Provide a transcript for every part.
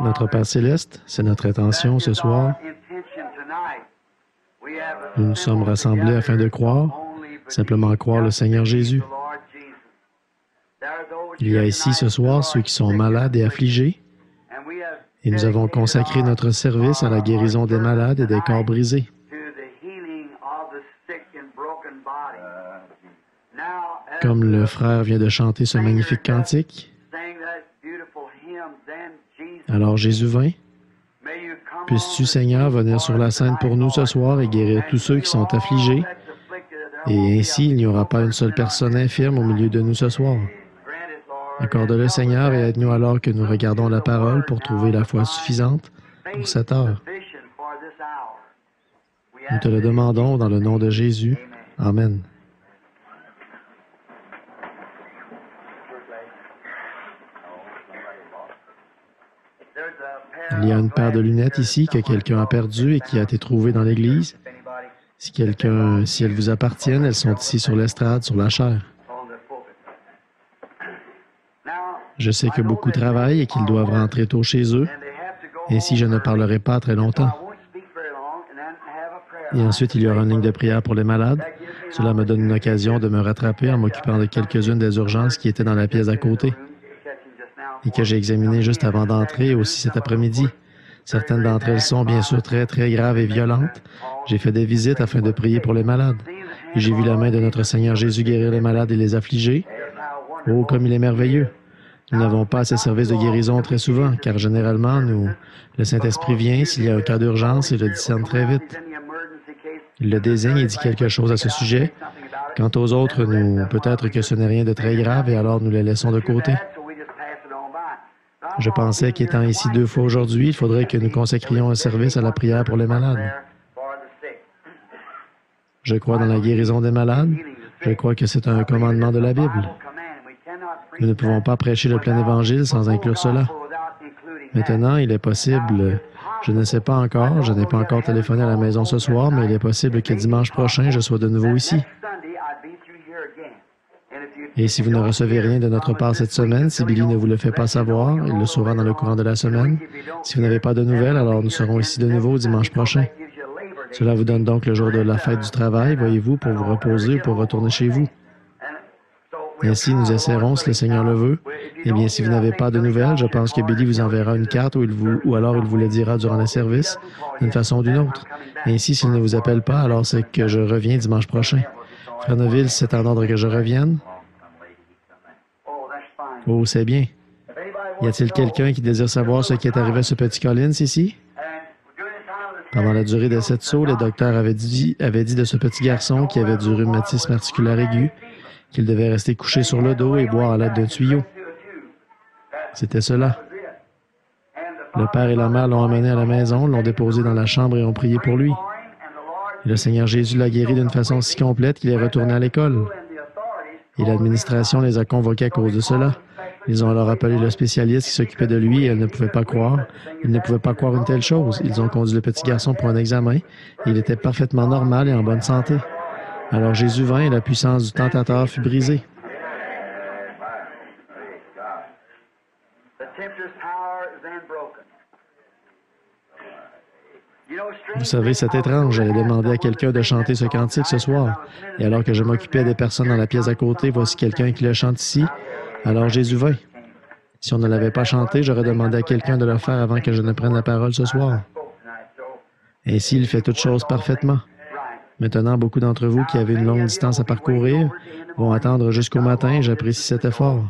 Notre Père céleste, c'est notre intention ce soir. Nous nous sommes rassemblés afin de croire, simplement croire le Seigneur Jésus. Il y a ici ce soir ceux qui sont malades et affligés, et nous avons consacré notre service à la guérison des malades et des corps brisés. Comme le frère vient de chanter ce magnifique cantique, alors Jésus vint. Puisses-tu, Seigneur, venir sur la scène pour nous ce soir et guérir tous ceux qui sont affligés, et ainsi il n'y aura pas une seule personne infirme au milieu de nous ce soir. Accorde-le, Seigneur, et aide-nous alors que nous regardons la parole pour trouver la foi suffisante pour cette heure. Nous te le demandons dans le nom de Jésus. Amen. Il y a une paire de lunettes ici que quelqu'un a perdue et qui a été trouvée dans l'Église. Si elles vous appartiennent, elles sont ici sur l'estrade, sur la chaire. Je sais que beaucoup travaillent et qu'ils doivent rentrer tôt chez eux. Ainsi, je ne parlerai pas très longtemps. Et ensuite, il y aura une ligne de prière pour les malades. Cela me donne une occasion de me rattraper en m'occupant de quelques-unes des urgences qui étaient dans la pièce à côté et que j'ai examinées juste avant d'entrer aussi cet après-midi. Certaines d'entre elles sont bien sûr très, très graves et violentes. J'ai fait des visites afin de prier pour les malades. Et j'ai vu la main de notre Seigneur Jésus guérir les malades et les affligés. Oh, comme il est merveilleux! Nous n'avons pas ces services de guérison très souvent, car généralement, le Saint-Esprit vient s'il y a un cas d'urgence et le discerne très vite. Il le désigne et dit quelque chose à ce sujet. Quant aux autres, peut-être que ce n'est rien de très grave et alors nous les laissons de côté. Je pensais qu'étant ici 2 fois aujourd'hui, il faudrait que nous consacrions un service à la prière pour les malades. Je crois dans la guérison des malades. Je crois que c'est un commandement de la Bible. Nous ne pouvons pas prêcher le plein évangile sans inclure cela. Maintenant, il est possible, je ne sais pas encore, je n'ai pas encore téléphoné à la maison ce soir, mais il est possible que dimanche prochain, je sois de nouveau ici. Et si vous ne recevez rien de notre part cette semaine, si Billy ne vous le fait pas savoir, il le saura dans le courant de la semaine. Si vous n'avez pas de nouvelles, alors nous serons ici de nouveau dimanche prochain. Cela vous donne donc le jour de la fête du travail, voyez-vous, pour vous reposer ou pour retourner chez vous. Ainsi, nous essaierons, si le Seigneur le veut. Eh bien, si vous n'avez pas de nouvelles, je pense que Billy vous enverra une carte ou alors il vous le dira durant le service, d'une façon ou d'une autre. Ainsi, s'il ne vous appelle pas, alors c'est que je reviens dimanche prochain. Frère Neville, c'est en ordre que je revienne? Oh, c'est bien. Y a-t-il quelqu'un qui désire savoir ce qui est arrivé à ce petit Collins ici? Pendant la durée de cette saut, les docteurs avaient dit de ce petit garçon qui avait du rhumatisme articulaire aigu qu'il devait rester couché sur le dos et boire à l'aide d'un tuyau. C'était cela. Le père et la mère l'ont emmené à la maison, l'ont déposé dans la chambre et ont prié pour lui. Et le Seigneur Jésus l'a guéri d'une façon si complète qu'il est retourné à l'école. Et l'administration les a convoqués à cause de cela. Ils ont alors appelé le spécialiste qui s'occupait de lui et elle ne pouvait pas croire. Ils ne pouvaient pas croire une telle chose. Ils ont conduit le petit garçon pour un examen et il était parfaitement normal et en bonne santé. Alors Jésus vint et la puissance du tentateur fut brisée. Vous savez, c'est étrange. J'allais demander à quelqu'un de chanter ce cantique ce soir. Et alors que je m'occupais des personnes dans la pièce à côté, voici quelqu'un qui le chante ici. Alors Jésus vint. Si on ne l'avait pas chanté, j'aurais demandé à quelqu'un de le faire avant que je ne prenne la parole ce soir. Ainsi, il fait toutes choses parfaitement. Maintenant, beaucoup d'entre vous qui avez une longue distance à parcourir vont attendre jusqu'au matin. J'apprécie cet effort.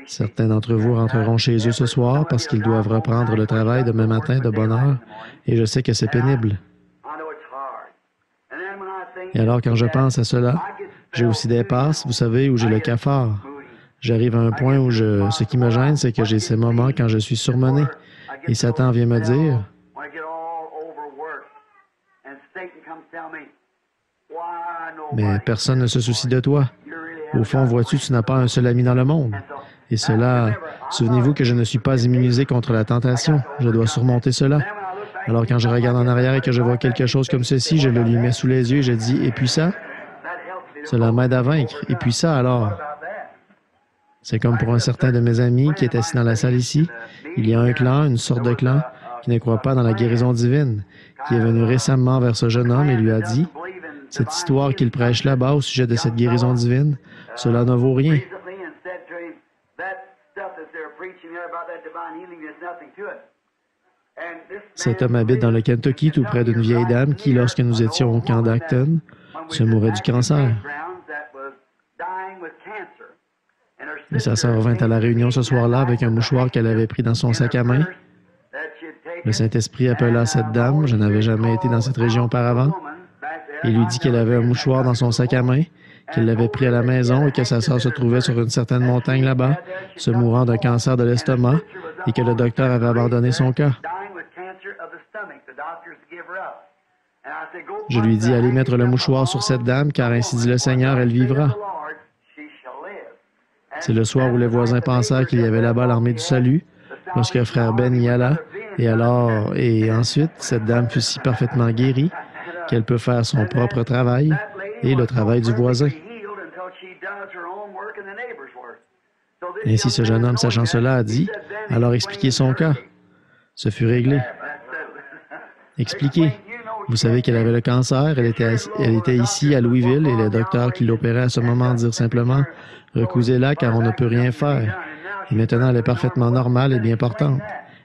Certains d'entre vous rentreront chez eux ce soir parce qu'ils doivent reprendre le travail demain matin de bonne heure, et je sais que c'est pénible. Et alors, quand je pense à cela, j'ai aussi des passes, vous savez, où j'ai le cafard. J'arrive à un point où ce qui me gêne, c'est que j'ai ces moments quand je suis surmené, et Satan vient me dire, « Mais personne ne se soucie de toi. Au fond, vois-tu, tu n'as pas un seul ami dans le monde. » Et cela, souvenez-vous que je ne suis pas immunisé contre la tentation. Je dois surmonter cela. Alors quand je regarde en arrière et que je vois quelque chose comme ceci, je le lui mets sous les yeux et je dis, « Et puis ça? » Cela m'aide à vaincre. Et puis ça, alors? C'est comme pour un certain de mes amis qui est assis dans la salle ici. Il y a un clan, une sorte de clan, qui ne croit pas dans la guérison divine, qui est venu récemment vers ce jeune homme et lui a dit, « Cette histoire qu'il prêche là-bas au sujet de cette guérison divine, cela ne vaut rien. » Cet homme habite dans le Kentucky, tout près d'une vieille dame qui, lorsque nous étions au camp d'Acton, se mourait du cancer. Et sa sœur vint à la réunion ce soir-là avec un mouchoir qu'elle avait pris dans son sac à main. Le Saint-Esprit appela cette dame, je n'avais jamais été dans cette région auparavant, et lui dit qu'elle avait un mouchoir dans son sac à main, qu'elle l'avait pris à la maison et que sa sœur se trouvait sur une certaine montagne là-bas, se mourant d'un cancer de l'estomac, et que le docteur avait abandonné son cas. Je lui dis, allez mettre le mouchoir sur cette dame, car ainsi dit le Seigneur, elle vivra. C'est le soir où les voisins pensèrent qu'il y avait là-bas l'armée du salut, lorsque frère Ben y alla, et ensuite, cette dame fut si parfaitement guérie qu'elle peut faire son propre travail et le travail du voisin. Ainsi, ce jeune homme, sachant cela, a dit, « Alors expliquez son cas. » Ce fut réglé. Expliquez. Vous savez qu'elle avait le cancer, elle était ici à Louisville et le docteur qui l'opérait à ce moment dire simplement « Recousez-la car on ne peut rien faire. » Et maintenant, elle est parfaitement normale et bien portante.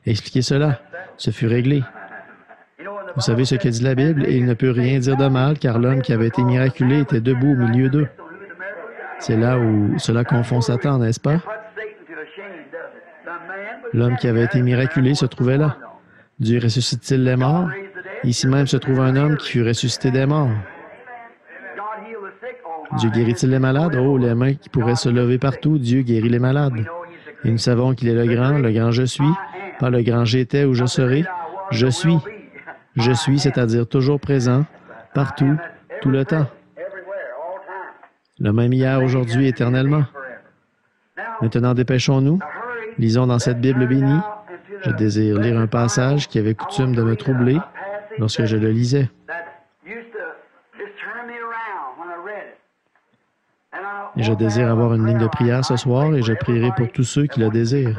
Expliquez cela. Ce fut réglé. Vous savez ce que dit la Bible, et il ne peut rien dire de mal car l'homme qui avait été miraculé était debout au milieu d'eux. C'est là où cela confond Satan, n'est-ce pas? L'homme qui avait été miraculé se trouvait là. Dieu ressuscite-t-il les morts? Ici même se trouve un homme qui fut ressuscité des morts. Dieu guérit-il les malades? Oh, les mains qui pourraient se lever partout, Dieu guérit les malades. Et nous savons qu'il est le grand je suis, pas le grand j'étais ou je serai, je suis. Je suis, c'est-à-dire toujours présent, partout, tout le temps. Le même hier, aujourd'hui, éternellement. Maintenant, dépêchons-nous. Lisons dans cette Bible bénie. Je désire lire un passage qui avait coutume de me troubler lorsque je le lisais. Et je désire avoir une ligne de prière ce soir et je prierai pour tous ceux qui le désirent.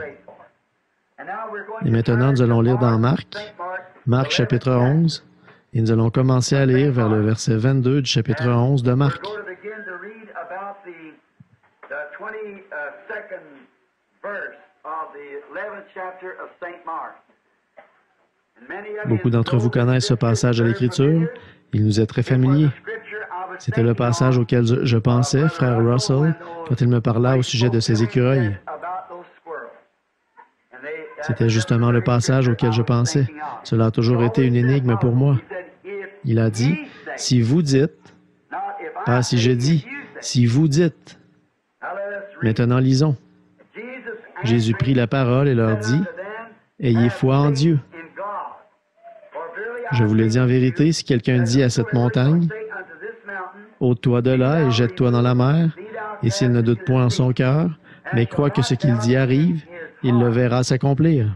Et maintenant, nous allons lire dans Marc chapitre 11, et nous allons commencer à lire vers le verset 22 du chapitre 11 de Marc. Beaucoup d'entre vous connaissent ce passage de l'Écriture. Il nous est très familier. C'était le passage auquel je pensais, frère Russell, quand il me parla au sujet de ces écureuils. C'était justement le passage auquel je pensais. Cela a toujours été une énigme pour moi. Il a dit, « Si vous dites, pas si je dis, si vous dites. » Maintenant, lisons. Jésus prit la parole et leur dit, « Ayez foi en Dieu. Je vous le dis en vérité, si quelqu'un dit à cette montagne, « Ôte-toi de là et jette-toi dans la mer, » et s'il ne doute point en son cœur, mais croit que ce qu'il dit arrive, il le verra s'accomplir.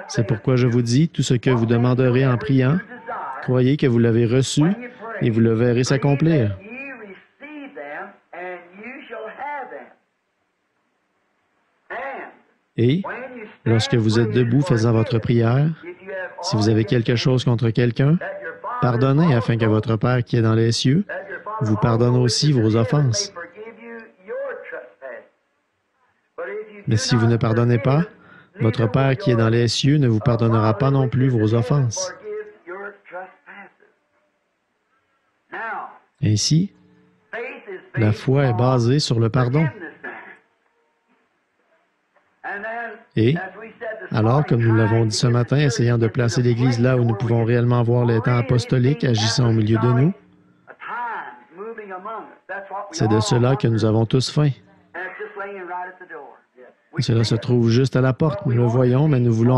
C'est pourquoi je vous dis, tout ce que vous demanderez en priant, croyez que vous l'avez reçu et vous le verrez s'accomplir. Et, lorsque vous êtes debout faisant votre prière, si vous avez quelque chose contre quelqu'un, pardonnez afin que votre Père qui est dans les cieux vous pardonne aussi vos offenses. Mais si vous ne pardonnez pas, votre Père qui est dans les cieux ne vous pardonnera pas non plus vos offenses. Ainsi, la foi est basée sur le pardon. Et, alors, comme nous l'avons dit ce matin, essayant de placer l'Église là où nous pouvons réellement voir les temps apostoliques agissant au milieu de nous, c'est de cela que nous avons tous faim. Cela se trouve juste à la porte, nous le voyons, mais nous voulons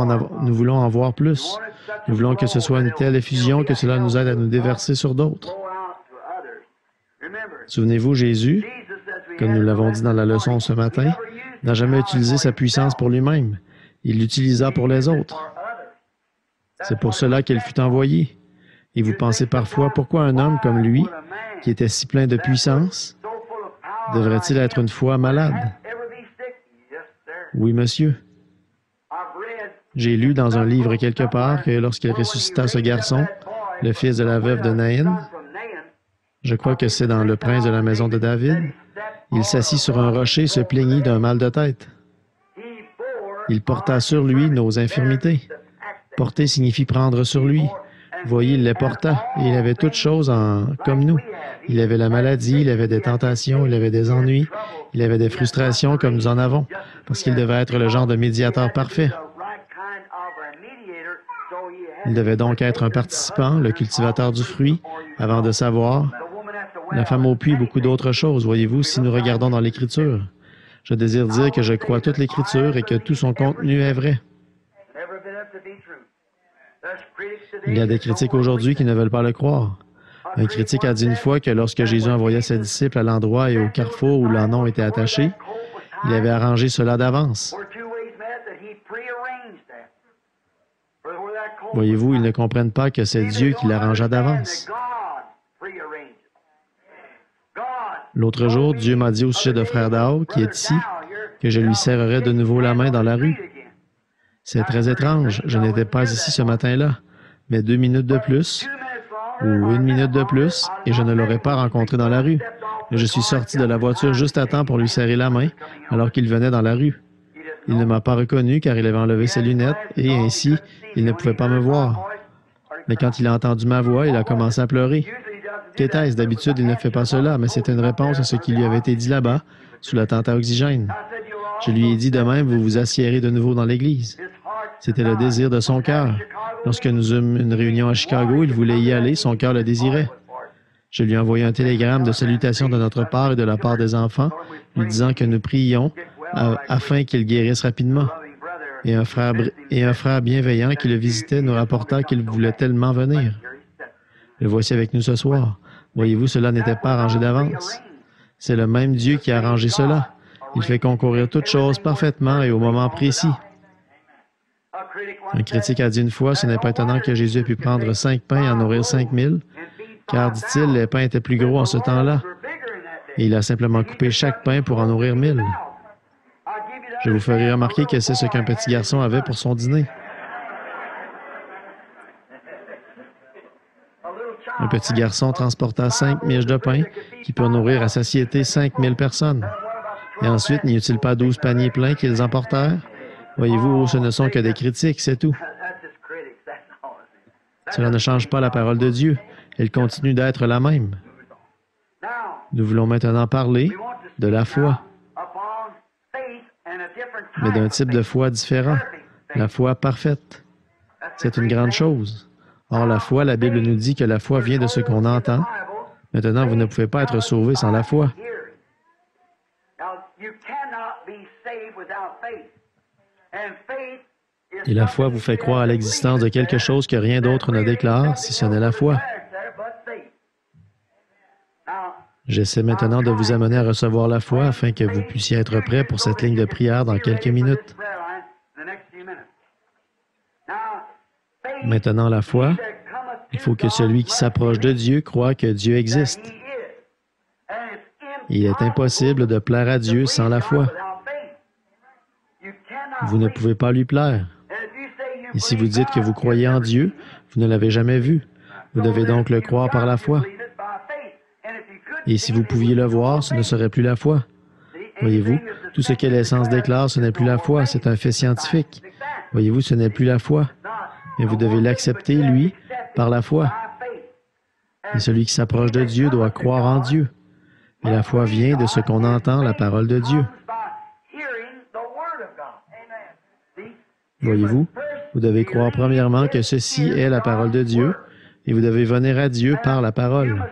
en voir plus. Nous voulons que ce soit une telle effusion que cela nous aide à nous déverser sur d'autres. Souvenez-vous, Jésus, comme nous l'avons dit dans la leçon ce matin, n'a jamais utilisé sa puissance pour lui-même. Il l'utilisa pour les autres. C'est pour cela qu'il fut envoyé. Et vous pensez parfois, pourquoi un homme comme lui, qui était si plein de puissance, devrait-il être une fois malade? Oui, monsieur. J'ai lu dans un livre quelque part que lorsqu'il ressuscita ce garçon, le fils de la veuve de Naïn, je crois que c'est dans Le Prince de la maison de David, il s'assit sur un rocher et se plaignit d'un mal de tête. Il porta sur lui nos infirmités. Porter signifie prendre sur lui. Voyez, il les porta, et il avait toutes choses comme nous. Il avait la maladie, il avait des tentations, il avait des ennuis, il avait des frustrations comme nous en avons, parce qu'il devait être le genre de médiateur parfait. Il devait donc être un participant, le cultivateur du fruit, avant de savoir. La femme au puits et beaucoup d'autres choses, voyez-vous, si nous regardons dans l'Écriture. Je désire dire que je crois toute l'Écriture et que tout son contenu est vrai. Il y a des critiques aujourd'hui qui ne veulent pas le croire. Un critique a dit une fois que lorsque Jésus envoya ses disciples à l'endroit et au carrefour où leur nom était attaché, il avait arrangé cela d'avance. Voyez-vous, ils ne comprennent pas que c'est Dieu qui l'arrangea d'avance. L'autre jour, Dieu m'a dit au sujet de Frère Dao, qui est ici, que je lui serrerais de nouveau la main dans la rue. C'est très étrange, je n'étais pas ici ce matin-là, mais 2 minutes de plus, ou 1 minute de plus, et je ne l'aurais pas rencontré dans la rue. Mais je suis sorti de la voiture juste à temps pour lui serrer la main, alors qu'il venait dans la rue. Il ne m'a pas reconnu car il avait enlevé ses lunettes, et ainsi, il ne pouvait pas me voir. Mais quand il a entendu ma voix, il a commencé à pleurer. Qu'était-ce? D'habitude, il ne fait pas cela, mais c'était une réponse à ce qui lui avait été dit là-bas, sous la tente à oxygène. Je lui ai dit de même, vous vous assiérez de nouveau dans l'église. C'était le désir de son cœur. Lorsque nous eûmes une réunion à Chicago, il voulait y aller, son cœur le désirait. Je lui ai envoyé un télégramme de salutation de notre part et de la part des enfants, lui disant que nous prions afin qu'il guérisse rapidement. Et un frère bienveillant qui le visitait nous rapporta qu'il voulait tellement venir. Le voici avec nous ce soir. Voyez-vous, cela n'était pas arrangé d'avance. C'est le même Dieu qui a arrangé cela. Il fait concourir toutes choses parfaitement et au moment précis. Un critique a dit une fois, ce n'est pas étonnant que Jésus ait pu prendre 5 pains et en nourrir 5000, car, dit-il, les pains étaient plus gros en ce temps-là. Et il a simplement coupé chaque pain pour en nourrir 1000. Je vous ferai remarquer que c'est ce qu'un petit garçon avait pour son dîner. Un petit garçon transporta 5 miches de pain qui peut nourrir à satiété 5000 personnes. Et ensuite, n'y eut-il pas 12 paniers pleins qu'ils emportèrent? Voyez-vous, ce ne sont que des critiques, c'est tout. Cela ne change pas la parole de Dieu. Elle continue d'être la même. Nous voulons maintenant parler de la foi, mais d'un type de foi différent, la foi parfaite. C'est une grande chose. Or, la foi, la Bible nous dit que la foi vient de ce qu'on entend. Maintenant, vous ne pouvez pas être sauvé sans la foi. Et la foi vous fait croire à l'existence de quelque chose que rien d'autre ne déclare, si ce n'est la foi. J'essaie maintenant de vous amener à recevoir la foi afin que vous puissiez être prêt pour cette ligne de prière dans quelques minutes. Maintenant, la foi, il faut que celui qui s'approche de Dieu croie que Dieu existe. Il est impossible de plaire à Dieu sans la foi. Vous ne pouvez pas lui plaire. Et si vous dites que vous croyez en Dieu, vous ne l'avez jamais vu. Vous devez donc le croire par la foi. Et si vous pouviez le voir, ce ne serait plus la foi. Voyez-vous, tout ce que l'essence déclare, ce n'est plus la foi, c'est un fait scientifique. Voyez-vous, ce n'est plus la foi. Mais vous devez l'accepter, lui, par la foi. Et celui qui s'approche de Dieu doit croire en Dieu. Et la foi vient de ce qu'on entend, la parole de Dieu. Voyez-vous, vous devez croire premièrement que ceci est la parole de Dieu, et vous devez venir à Dieu par la parole.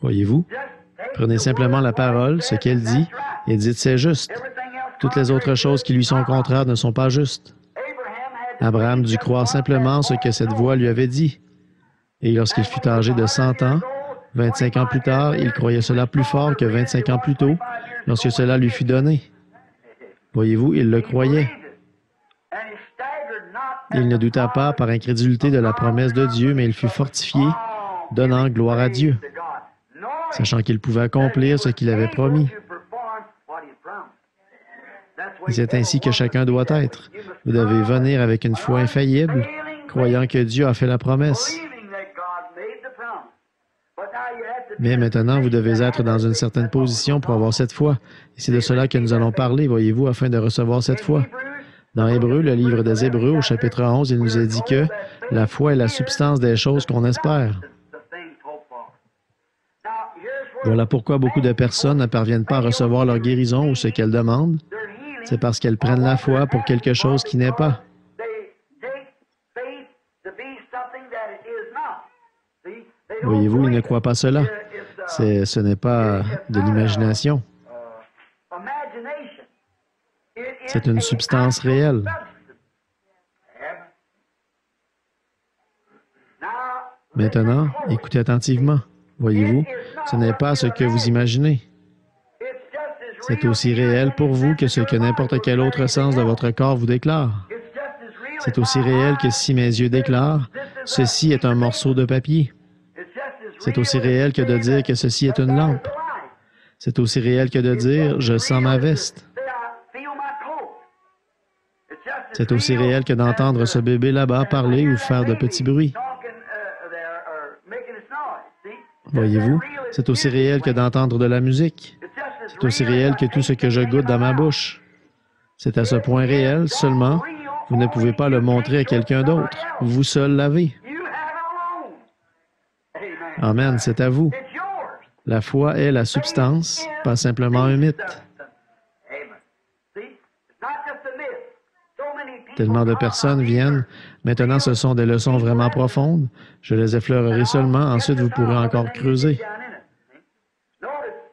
Voyez-vous, prenez simplement la parole, ce qu'elle dit, et dites c'est juste. Toutes les autres choses qui lui sont contraires ne sont pas justes. Abraham dut croire simplement ce que cette voix lui avait dit. Et lorsqu'il fut âgé de 100 ans, 25 ans plus tard, il croyait cela plus fort que 25 ans plus tôt, lorsque cela lui fut donné. Voyez-vous, il le croyait. Il ne douta pas par incrédulité de la promesse de Dieu, mais il fut fortifié, donnant gloire à Dieu, sachant qu'il pouvait accomplir ce qu'il avait promis. Et c'est ainsi que chacun doit être. Vous devez venir avec une foi infaillible, croyant que Dieu a fait la promesse. Mais maintenant, vous devez être dans une certaine position pour avoir cette foi. Et c'est de cela que nous allons parler, voyez-vous, afin de recevoir cette foi. Dans Hébreux, le livre des Hébreux, au chapitre 11, il nous est dit que la foi est la substance des choses qu'on espère. Voilà pourquoi beaucoup de personnes ne parviennent pas à recevoir leur guérison ou ce qu'elles demandent. C'est parce qu'elles prennent la foi pour quelque chose qui n'est pas. Voyez-vous, ils ne croient pas cela. Ce n'est pas de l'imagination. C'est une substance réelle. Maintenant, écoutez attentivement. Voyez-vous, ce n'est pas ce que vous imaginez. C'est aussi réel pour vous que ce que n'importe quel autre sens de votre corps vous déclare. C'est aussi réel que si mes yeux déclarent « Ceci est un morceau de papier ». C'est aussi réel que de dire que ceci est une lampe. C'est aussi réel que de dire « Je sens ma veste ». C'est aussi réel que d'entendre ce bébé là-bas parler ou faire de petits bruits. Voyez-vous, c'est aussi réel que d'entendre de la musique. C'est aussi réel que tout ce que je goûte dans ma bouche. C'est à ce point réel, seulement, vous ne pouvez pas le montrer à quelqu'un d'autre. Vous seul l'avez. Amen, c'est à vous. La foi est la substance, pas simplement un mythe. Tellement de personnes viennent. Maintenant, ce sont des leçons vraiment profondes. Je les effleurerai seulement. Ensuite, vous pourrez encore creuser.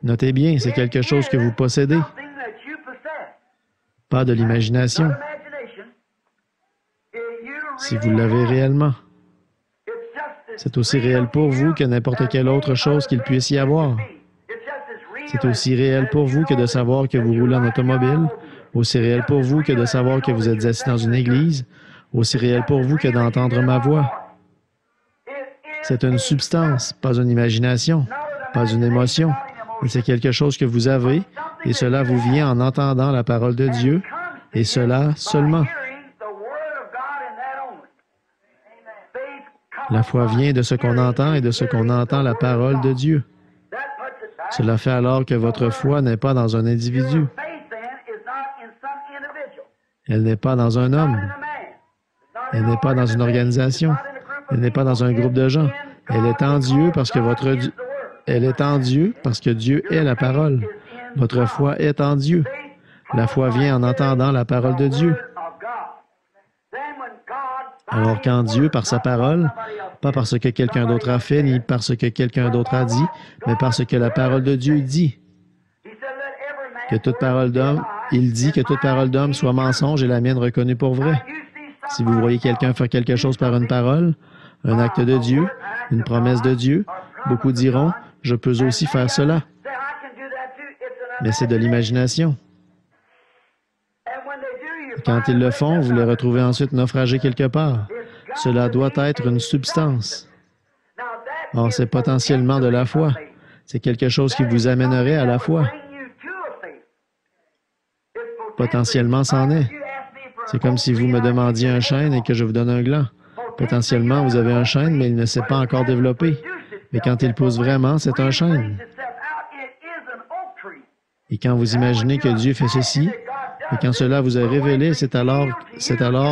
Notez bien, c'est quelque chose que vous possédez. Pas de l'imagination. Si vous l'avez réellement. C'est aussi réel pour vous que n'importe quelle autre chose qu'il puisse y avoir. C'est aussi réel pour vous que de savoir que vous roulez en automobile, aussi réel pour vous que de savoir que vous êtes assis dans une église, aussi réel pour vous que d'entendre ma voix. C'est une substance, pas une imagination, pas une émotion, mais c'est quelque chose que vous avez, et cela vous vient en entendant la parole de Dieu, et cela seulement. La foi vient de ce qu'on entend et de ce qu'on entend la parole de Dieu. Cela fait alors que votre foi n'est pas dans un individu. Elle n'est pas dans un homme. Elle n'est pas dans une organisation. Elle n'est pas dans un groupe de gens. Elle est en Dieu parce que Elle est en Dieu parce que Dieu est la parole. Votre foi est en Dieu. La foi vient en entendant la parole de Dieu. Alors quand Dieu, par sa parole, pas parce que quelqu'un d'autre a fait, ni parce que quelqu'un d'autre a dit, mais parce que la parole de Dieu dit, que toute parole d'homme, il dit que toute parole d'homme soit mensonge et la mienne reconnue pour vraie. Si vous voyez quelqu'un faire quelque chose par une parole, un acte de Dieu, une promesse de Dieu, beaucoup diront, je peux aussi faire cela. Mais c'est de l'imagination. Quand ils le font, vous les retrouvez ensuite naufragés quelque part. Cela doit être une substance. Or, c'est potentiellement de la foi. C'est quelque chose qui vous amènerait à la foi. Potentiellement, c'en est. C'est comme si vous me demandiez un chêne et que je vous donne un gland. Potentiellement, vous avez un chêne, mais il ne s'est pas encore développé. Mais quand il pousse vraiment, c'est un chêne. Et quand vous imaginez que Dieu fait ceci, et quand cela vous est révélé, c'est alors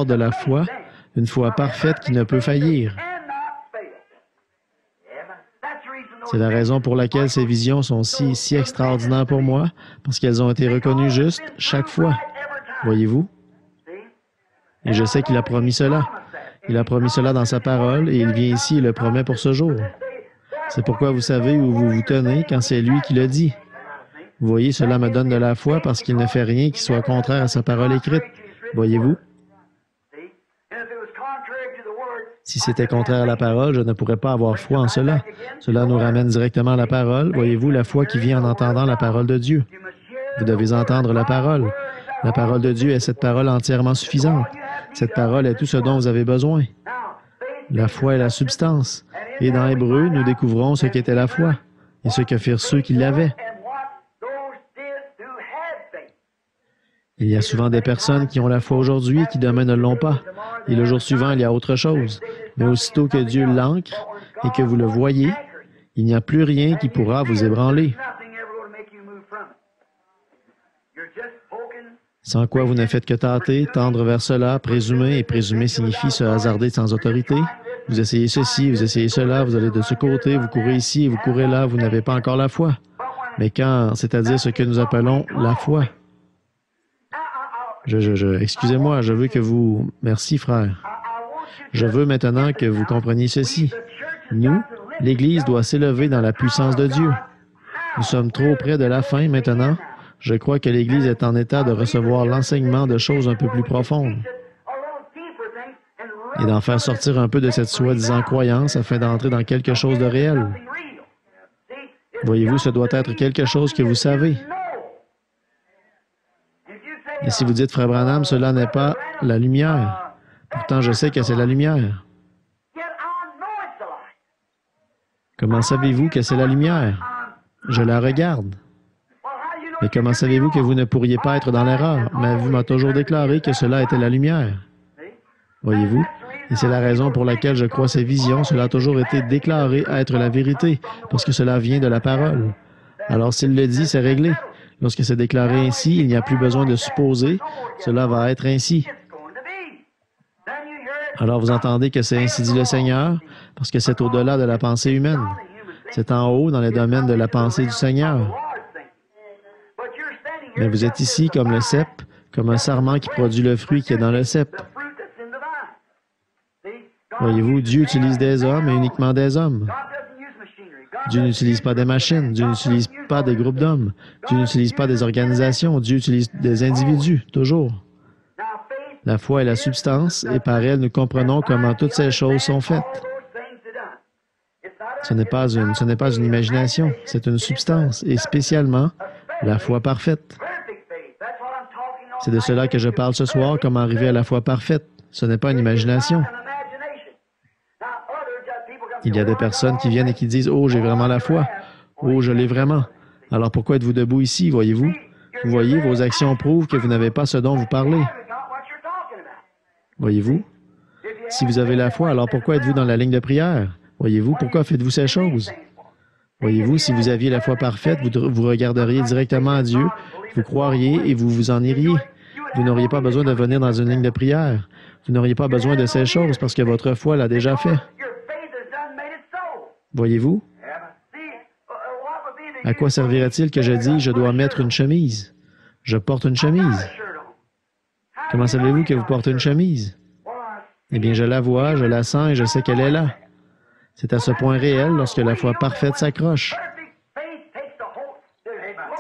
de la foi, une foi parfaite qui ne peut faillir. C'est la raison pour laquelle ces visions sont si extraordinaires pour moi, parce qu'elles ont été reconnues justes chaque fois. Voyez-vous? Et je sais qu'il a promis cela. Il a promis cela dans sa parole, et il vient ici et le promet pour ce jour. C'est pourquoi vous savez où vous vous tenez quand c'est lui qui le dit. Vous voyez, cela me donne de la foi parce qu'il ne fait rien qui soit contraire à sa parole écrite. Voyez-vous? Si c'était contraire à la parole, je ne pourrais pas avoir foi en cela. Cela nous ramène directement à la parole. Voyez-vous, la foi qui vient en entendant la parole de Dieu. Vous devez entendre la parole. La parole de Dieu est cette parole entièrement suffisante. Cette parole est tout ce dont vous avez besoin. La foi est la substance. Et dans Hébreu, nous découvrons ce qu'était la foi et ce que firent ceux qui l'avaient. Il y a souvent des personnes qui ont la foi aujourd'hui et qui demain ne l'ont pas. Et le jour suivant, il y a autre chose. Mais aussitôt que Dieu l'ancre et que vous le voyez, il n'y a plus rien qui pourra vous ébranler. Sans quoi vous ne faites que tâter, tendre vers cela, présumer, et présumer signifie se hasarder sans autorité. Vous essayez ceci, vous essayez cela, vous allez de ce côté, vous courez ici, vous courez là, vous n'avez pas encore la foi. Mais quand, c'est-à-dire ce que nous appelons la foi. Excusez-moi, je veux que vous... Merci, frère. Je veux maintenant que vous compreniez ceci. Nous, l'Église doit s'élever dans la puissance de Dieu. Nous sommes trop près de la fin maintenant. Je crois que l'Église est en état de recevoir l'enseignement de choses un peu plus profondes et d'en faire sortir un peu de cette soi-disant croyance afin d'entrer dans quelque chose de réel. Voyez-vous, ce doit être quelque chose que vous savez. Et si vous dites, Frère Branham, cela n'est pas la lumière, pourtant je sais que c'est la lumière. Comment savez-vous que c'est la lumière? Je la regarde. Mais comment savez-vous que vous ne pourriez pas être dans l'erreur? Ma vue m'a toujours déclaré que cela était la lumière. Voyez-vous? Et c'est la raison pour laquelle je crois ces visions. Cela a toujours été déclaré être la vérité, parce que cela vient de la parole. Alors s'il le dit, c'est réglé. Lorsque c'est déclaré ainsi, il n'y a plus besoin de supposer. Cela va être ainsi. Alors vous entendez que c'est ainsi dit le Seigneur, parce que c'est au-delà de la pensée humaine. C'est en haut, dans les domaines de la pensée du Seigneur. Mais vous êtes ici comme le cep, comme un sarment qui produit le fruit qui est dans le cep. Voyez-vous, Dieu utilise des hommes et uniquement des hommes. Dieu n'utilise pas des machines, Dieu n'utilise pas des groupes d'hommes, Dieu n'utilise pas des organisations, Dieu utilise des individus, toujours. La foi est la substance, et par elle, nous comprenons comment toutes ces choses sont faites. Ce n'est pas une imagination, c'est une substance, et spécialement la foi parfaite. C'est de cela que je parle ce soir, comment arriver à la foi parfaite. Ce n'est pas une imagination. Il y a des personnes qui viennent et qui disent « Oh, j'ai vraiment la foi. Oh, je l'ai vraiment. » Alors pourquoi êtes-vous debout ici, voyez-vous? Vous voyez, vos actions prouvent que vous n'avez pas ce dont vous parlez. Voyez-vous? Si vous avez la foi, alors pourquoi êtes-vous dans la ligne de prière? Voyez-vous, pourquoi faites-vous ces choses? Voyez-vous, si vous aviez la foi parfaite, vous regarderiez directement à Dieu, vous croiriez et vous vous en iriez. Vous n'auriez pas besoin de venir dans une ligne de prière. Vous n'auriez pas besoin de ces choses parce que votre foi l'a déjà fait. Voyez-vous? À quoi servirait-il que je dise « Je dois mettre une chemise ». Je porte une chemise. Comment savez-vous que vous portez une chemise? Eh bien, je la vois, je la sens et je sais qu'elle est là. C'est à ce point réel lorsque la foi parfaite s'accroche.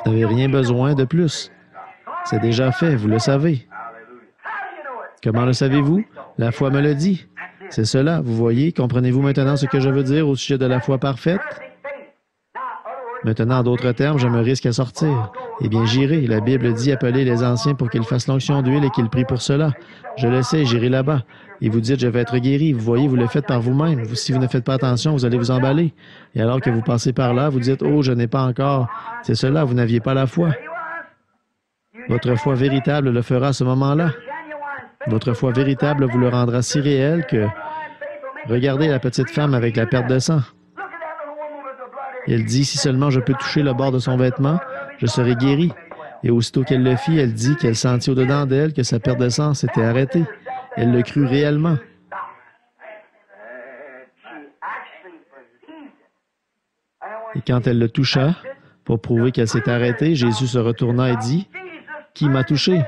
Vous n'avez rien besoin de plus. C'est déjà fait, vous le savez. Comment le savez-vous? La foi me le dit. C'est cela, vous voyez, comprenez-vous maintenant ce que je veux dire au sujet de la foi parfaite? Maintenant, en d'autres termes, je me risque à sortir. Eh bien, j'irai. La Bible dit appeler les anciens pour qu'ils fassent l'onction d'huile et qu'ils prient pour cela. Je le sais, j'irai là-bas. Et vous dites, je vais être guéri. Vous voyez, vous le faites par vous-même. Si vous ne faites pas attention, vous allez vous emballer. Et alors que vous passez par là, vous dites, oh, je n'ai pas encore. C'est cela, vous n'aviez pas la foi. Votre foi véritable le fera à ce moment-là. Votre foi véritable vous le rendra si réel que... Regardez la petite femme avec la perte de sang. Elle dit, si seulement je peux toucher le bord de son vêtement, je serai guérie. Et aussitôt qu'elle le fit, elle dit qu'elle sentit au-dedans d'elle que sa perte de sang s'était arrêtée. Elle le crut réellement. Et quand elle le toucha, pour prouver qu'elle s'était arrêtée, Jésus se retourna et dit, « Qui m'a touché? »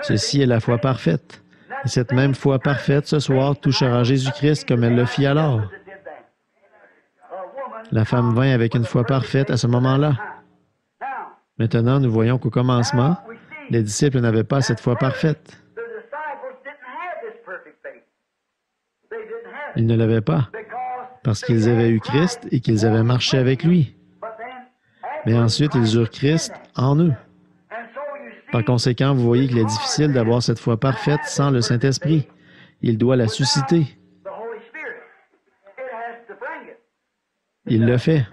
Ceci est la foi parfaite. Et cette même foi parfaite, ce soir, touchera Jésus-Christ comme elle le fit alors. La femme vint avec une foi parfaite à ce moment-là. Maintenant, nous voyons qu'au commencement, les disciples n'avaient pas cette foi parfaite. Ils ne l'avaient pas, parce qu'ils avaient eu Christ et qu'ils avaient marché avec lui. Mais ensuite, ils eurent Christ en eux. Par conséquent, vous voyez qu'il est difficile d'avoir cette foi parfaite sans le Saint-Esprit. Il doit la susciter. Il le fait.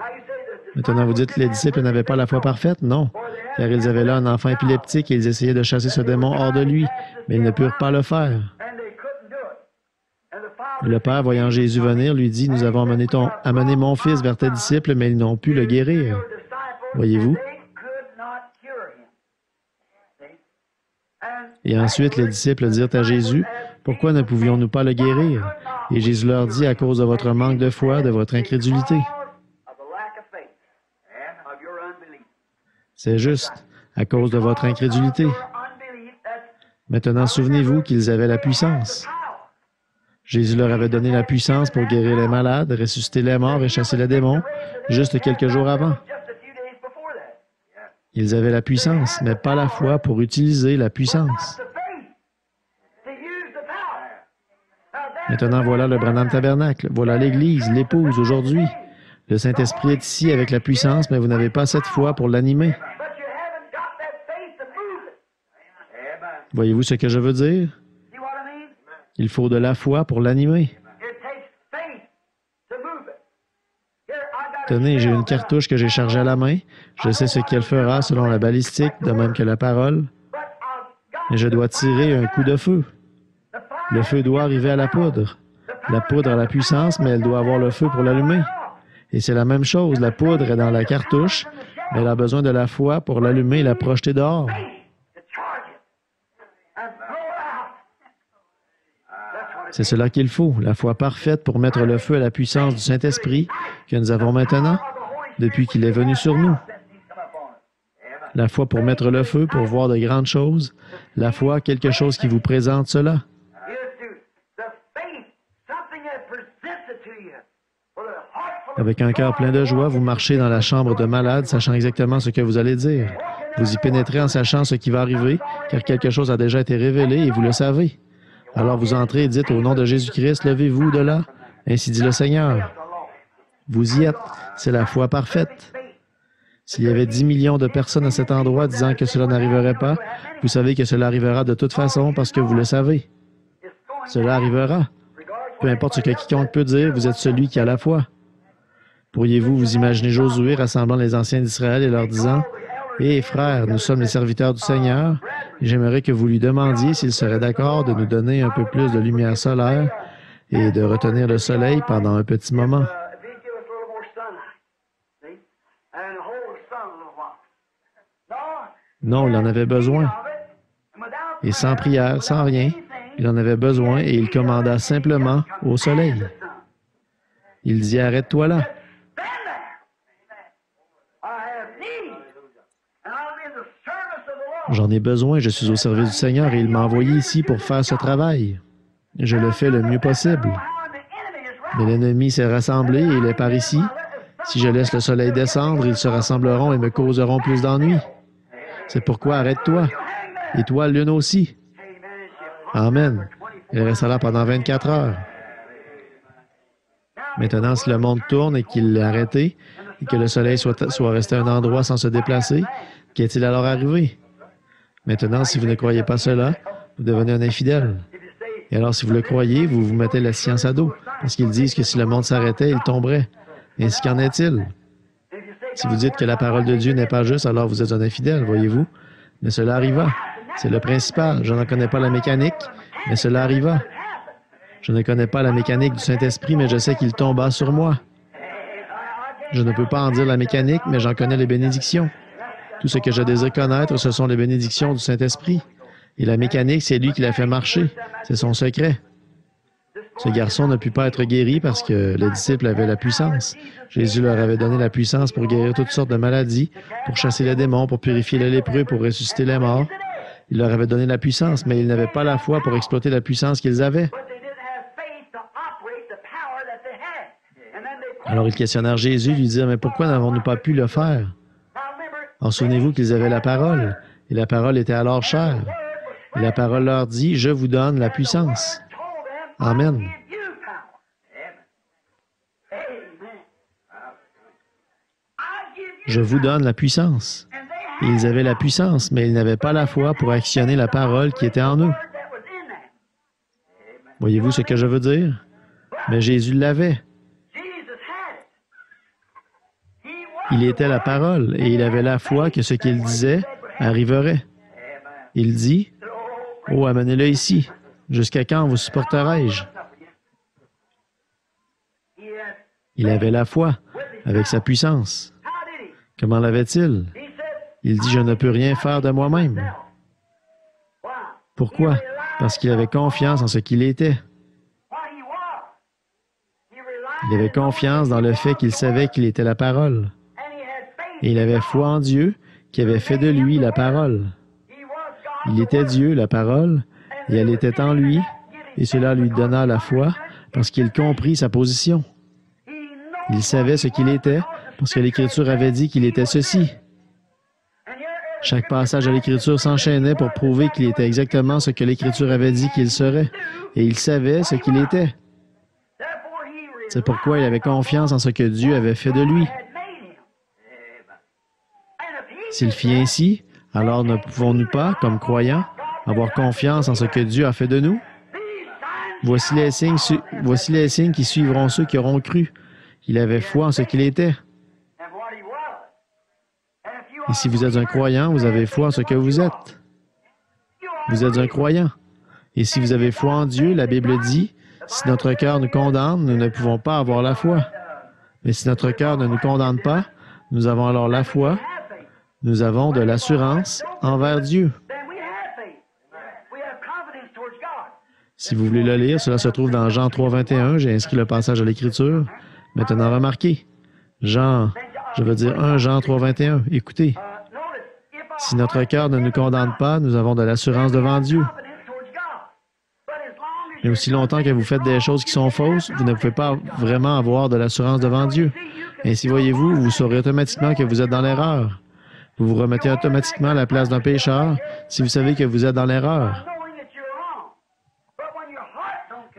Maintenant, vous dites que les disciples n'avaient pas la foi parfaite? Non, car ils avaient là un enfant épileptique et ils essayaient de chasser ce démon hors de lui, mais ils ne purent pas le faire. Le Père, voyant Jésus venir, lui dit, « Nous avons amené mon fils vers tes disciples, mais ils n'ont pu le guérir. » Voyez-vous? Et ensuite, les disciples dirent à Jésus, « Pourquoi ne pouvions-nous pas le guérir? » Et Jésus leur dit, « À cause de votre manque de foi, de votre incrédulité. » C'est juste, à cause de votre incrédulité. Maintenant, souvenez-vous qu'ils avaient la puissance. Jésus leur avait donné la puissance pour guérir les malades, ressusciter les morts et chasser les démons, juste quelques jours avant. Ils avaient la puissance, mais pas la foi pour utiliser la puissance. Maintenant, voilà le Branham Tabernacle, voilà l'Église, l'épouse aujourd'hui. Le Saint-Esprit est ici avec la puissance, mais vous n'avez pas cette foi pour l'animer. Voyez-vous ce que je veux dire? Il faut de la foi pour l'animer. Tenez, j'ai une cartouche que j'ai chargée à la main. Je sais ce qu'elle fera selon la balistique, de même que la parole. Mais je dois tirer un coup de feu. Le feu doit arriver à la poudre. La poudre a la puissance, mais elle doit avoir le feu pour l'allumer. Et c'est la même chose. La poudre est dans la cartouche, mais elle a besoin de la foi pour l'allumer et la projeter dehors. C'est cela qu'il faut, la foi parfaite pour mettre le feu à la puissance du Saint-Esprit que nous avons maintenant, depuis qu'il est venu sur nous. La foi pour mettre le feu, pour voir de grandes choses. La foi, quelque chose qui vous présente cela. Avec un cœur plein de joie, vous marchez dans la chambre de malade, sachant exactement ce que vous allez dire. Vous y pénétrez en sachant ce qui va arriver, car quelque chose a déjà été révélé et vous le savez. Alors vous entrez et dites, « Au nom de Jésus-Christ, levez-vous de là. » Ainsi dit le Seigneur. Vous y êtes. C'est la foi parfaite. S'il y avait 10 millions de personnes à cet endroit disant que cela n'arriverait pas, vous savez que cela arrivera de toute façon parce que vous le savez. Cela arrivera. Peu importe ce que quiconque peut dire, vous êtes celui qui a la foi. Pourriez-vous vous imaginer Josué rassemblant les anciens d'Israël et leur disant, « Hé, frères, nous sommes les serviteurs du Seigneur, et j'aimerais que vous lui demandiez s'il serait d'accord de nous donner un peu plus de lumière solaire et de retenir le soleil pendant un petit moment. » Non, il en avait besoin. Et sans prière, sans rien, il en avait besoin et il commanda simplement au soleil. Il dit, « Arrête-toi là. » J'en ai besoin, je suis au service du Seigneur et il m'a envoyé ici pour faire ce travail. Je le fais le mieux possible. Mais l'ennemi s'est rassemblé et il est par ici. Si je laisse le soleil descendre, ils se rassembleront et me causeront plus d'ennuis. C'est pourquoi arrête-toi. Et toi, l'une aussi. Amen. Il restera là pendant 24 heures. Maintenant, si le monde tourne et qu'il l'ait arrêté, et que le soleil soit resté à un endroit sans se déplacer, qu'est-il alors arrivé? Maintenant, si vous ne croyez pas cela, vous devenez un infidèle. Et alors, si vous le croyez, vous vous mettez la science à dos, parce qu'ils disent que si le monde s'arrêtait, il tomberait. Ainsi qu'en est-il? Si vous dites que la parole de Dieu n'est pas juste, alors vous êtes un infidèle, voyez-vous? Mais cela arriva. C'est le principal. Je n'en connais pas la mécanique, mais cela arriva. Je ne connais pas la mécanique du Saint-Esprit, mais je sais qu'il tomba sur moi. Je ne peux pas en dire la mécanique, mais j'en connais les bénédictions. Tout ce que je désire connaître, ce sont les bénédictions du Saint-Esprit. Et la mécanique, c'est lui qui l'a fait marcher. C'est son secret. Ce garçon ne put pas être guéri parce que les disciples avaient la puissance. Jésus leur avait donné la puissance pour guérir toutes sortes de maladies, pour chasser les démons, pour purifier les lépreux, pour ressusciter les morts. Il leur avait donné la puissance, mais ils n'avaient pas la foi pour exploiter la puissance qu'ils avaient. Alors ils questionnèrent Jésus, lui dirent, « Mais pourquoi n'avons-nous pas pu le faire? » Alors souvenez-vous qu'ils avaient la parole, et la parole était alors chère. Et la parole leur dit, « Je vous donne la puissance. » Amen. Je vous donne la puissance. Et ils avaient la puissance, mais ils n'avaient pas la foi pour actionner la parole qui était en eux. Voyez-vous ce que je veux dire? Mais Jésus l'avait. Il était la parole et il avait la foi que ce qu'il disait arriverait. Il dit, « Oh, amenez-le ici. Jusqu'à quand vous supporterai-je? » Il avait la foi avec sa puissance. Comment l'avait-il? Il dit, « Je ne peux rien faire de moi-même. » Pourquoi? Parce qu'il avait confiance en ce qu'il était. Il avait confiance dans le fait qu'il savait qu'il était la parole. Et il avait foi en Dieu qui avait fait de lui la parole. Il était Dieu, la parole, et elle était en lui, et cela lui donna la foi parce qu'il comprit sa position. Il savait ce qu'il était parce que l'Écriture avait dit qu'il était ceci. Chaque passage de l'Écriture s'enchaînait pour prouver qu'il était exactement ce que l'Écriture avait dit qu'il serait, et il savait ce qu'il était. C'est pourquoi il avait confiance en ce que Dieu avait fait de lui. S'il fit ainsi, alors ne pouvons-nous pas, comme croyants, avoir confiance en ce que Dieu a fait de nous? Voici les signes qui suivront ceux qui auront cru. Il avait foi en ce qu'il était. Et si vous êtes un croyant, vous avez foi en ce que vous êtes. Vous êtes un croyant. Et si vous avez foi en Dieu, la Bible dit, si notre cœur nous condamne, nous ne pouvons pas avoir la foi. Mais si notre cœur ne nous condamne pas, nous avons alors la foi. Nous avons de l'assurance envers Dieu. Si vous voulez le lire, cela se trouve dans Jean 3, 21. J'ai inscrit le passage de l'Écriture. Maintenant, remarquez. Jean, je veux dire 1 Jean 3, 21. Écoutez. Si notre cœur ne nous condamne pas, nous avons de l'assurance devant Dieu. Mais aussi longtemps que vous faites des choses qui sont fausses, vous ne pouvez pas vraiment avoir de l'assurance devant Dieu. Ainsi, voyez-vous, vous saurez automatiquement que vous êtes dans l'erreur. Vous vous remettez automatiquement à la place d'un pécheur si vous savez que vous êtes dans l'erreur.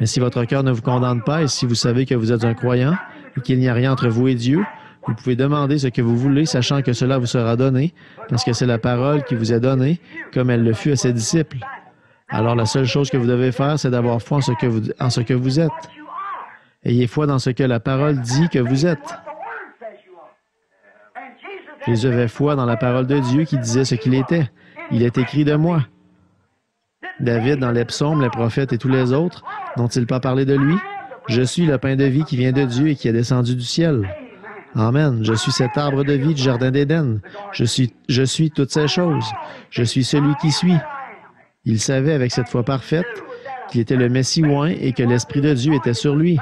Mais si votre cœur ne vous condamne pas et si vous savez que vous êtes un croyant et qu'il n'y a rien entre vous et Dieu, vous pouvez demander ce que vous voulez, sachant que cela vous sera donné, parce que c'est la parole qui vous est donnée, comme elle le fut à ses disciples. Alors la seule chose que vous devez faire, c'est d'avoir foi en ce que vous êtes. Ayez foi dans ce que la parole dit que vous êtes. Jésus avait foi dans la parole de Dieu qui disait ce qu'il était. Il est écrit de moi. David, dans les psaumes, les prophètes et tous les autres, n'ont-ils pas parlé de lui? Je suis le pain de vie qui vient de Dieu et qui est descendu du ciel. Amen. Je suis cet arbre de vie du jardin d'Éden. Je suis toutes ces choses. Je suis celui qui suis. Il savait avec cette foi parfaite qu'il était le Messie oint et que l'Esprit de Dieu était sur lui.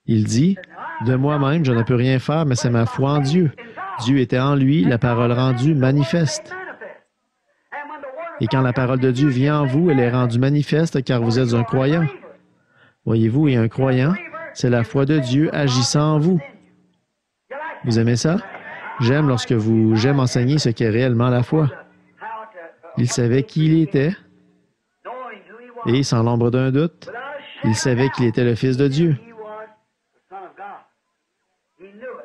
Il dit, « De moi-même, je ne peux rien faire, mais c'est ma foi en Dieu. » Dieu était en lui, la parole rendue manifeste. Et quand la parole de Dieu vient en vous, elle est rendue manifeste car vous êtes un croyant. Voyez-vous, et un croyant, c'est la foi de Dieu agissant en vous. Vous aimez ça? J'aime enseigner ce qu'est réellement la foi. Il savait qui il était, et sans l'ombre d'un doute, il savait qu'il était le Fils de Dieu.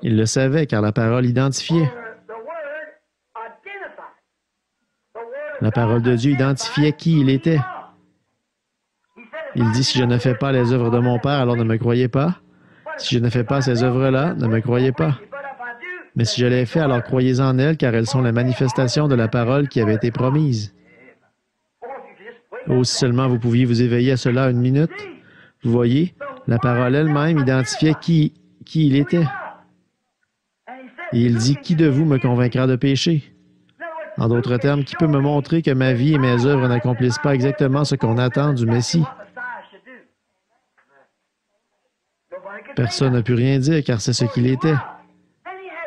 Il le savait car la parole identifiait. La parole de Dieu identifiait qui il était. Il dit, si je ne fais pas les œuvres de mon Père, alors ne me croyez pas. Si je ne fais pas ces œuvres-là, ne me croyez pas. Mais si je les fais, alors croyez en elles, car elles sont la manifestation de la parole qui avait été promise. Oh, si seulement vous pouviez vous éveiller à cela une minute. Vous voyez, la parole elle-même identifiait qui il était. Et il dit, qui de vous me convaincra de péché? En d'autres termes, qui peut me montrer que ma vie et mes œuvres n'accomplissent pas exactement ce qu'on attend du Messie? Personne n'a pu rien dire, car c'est ce qu'il était.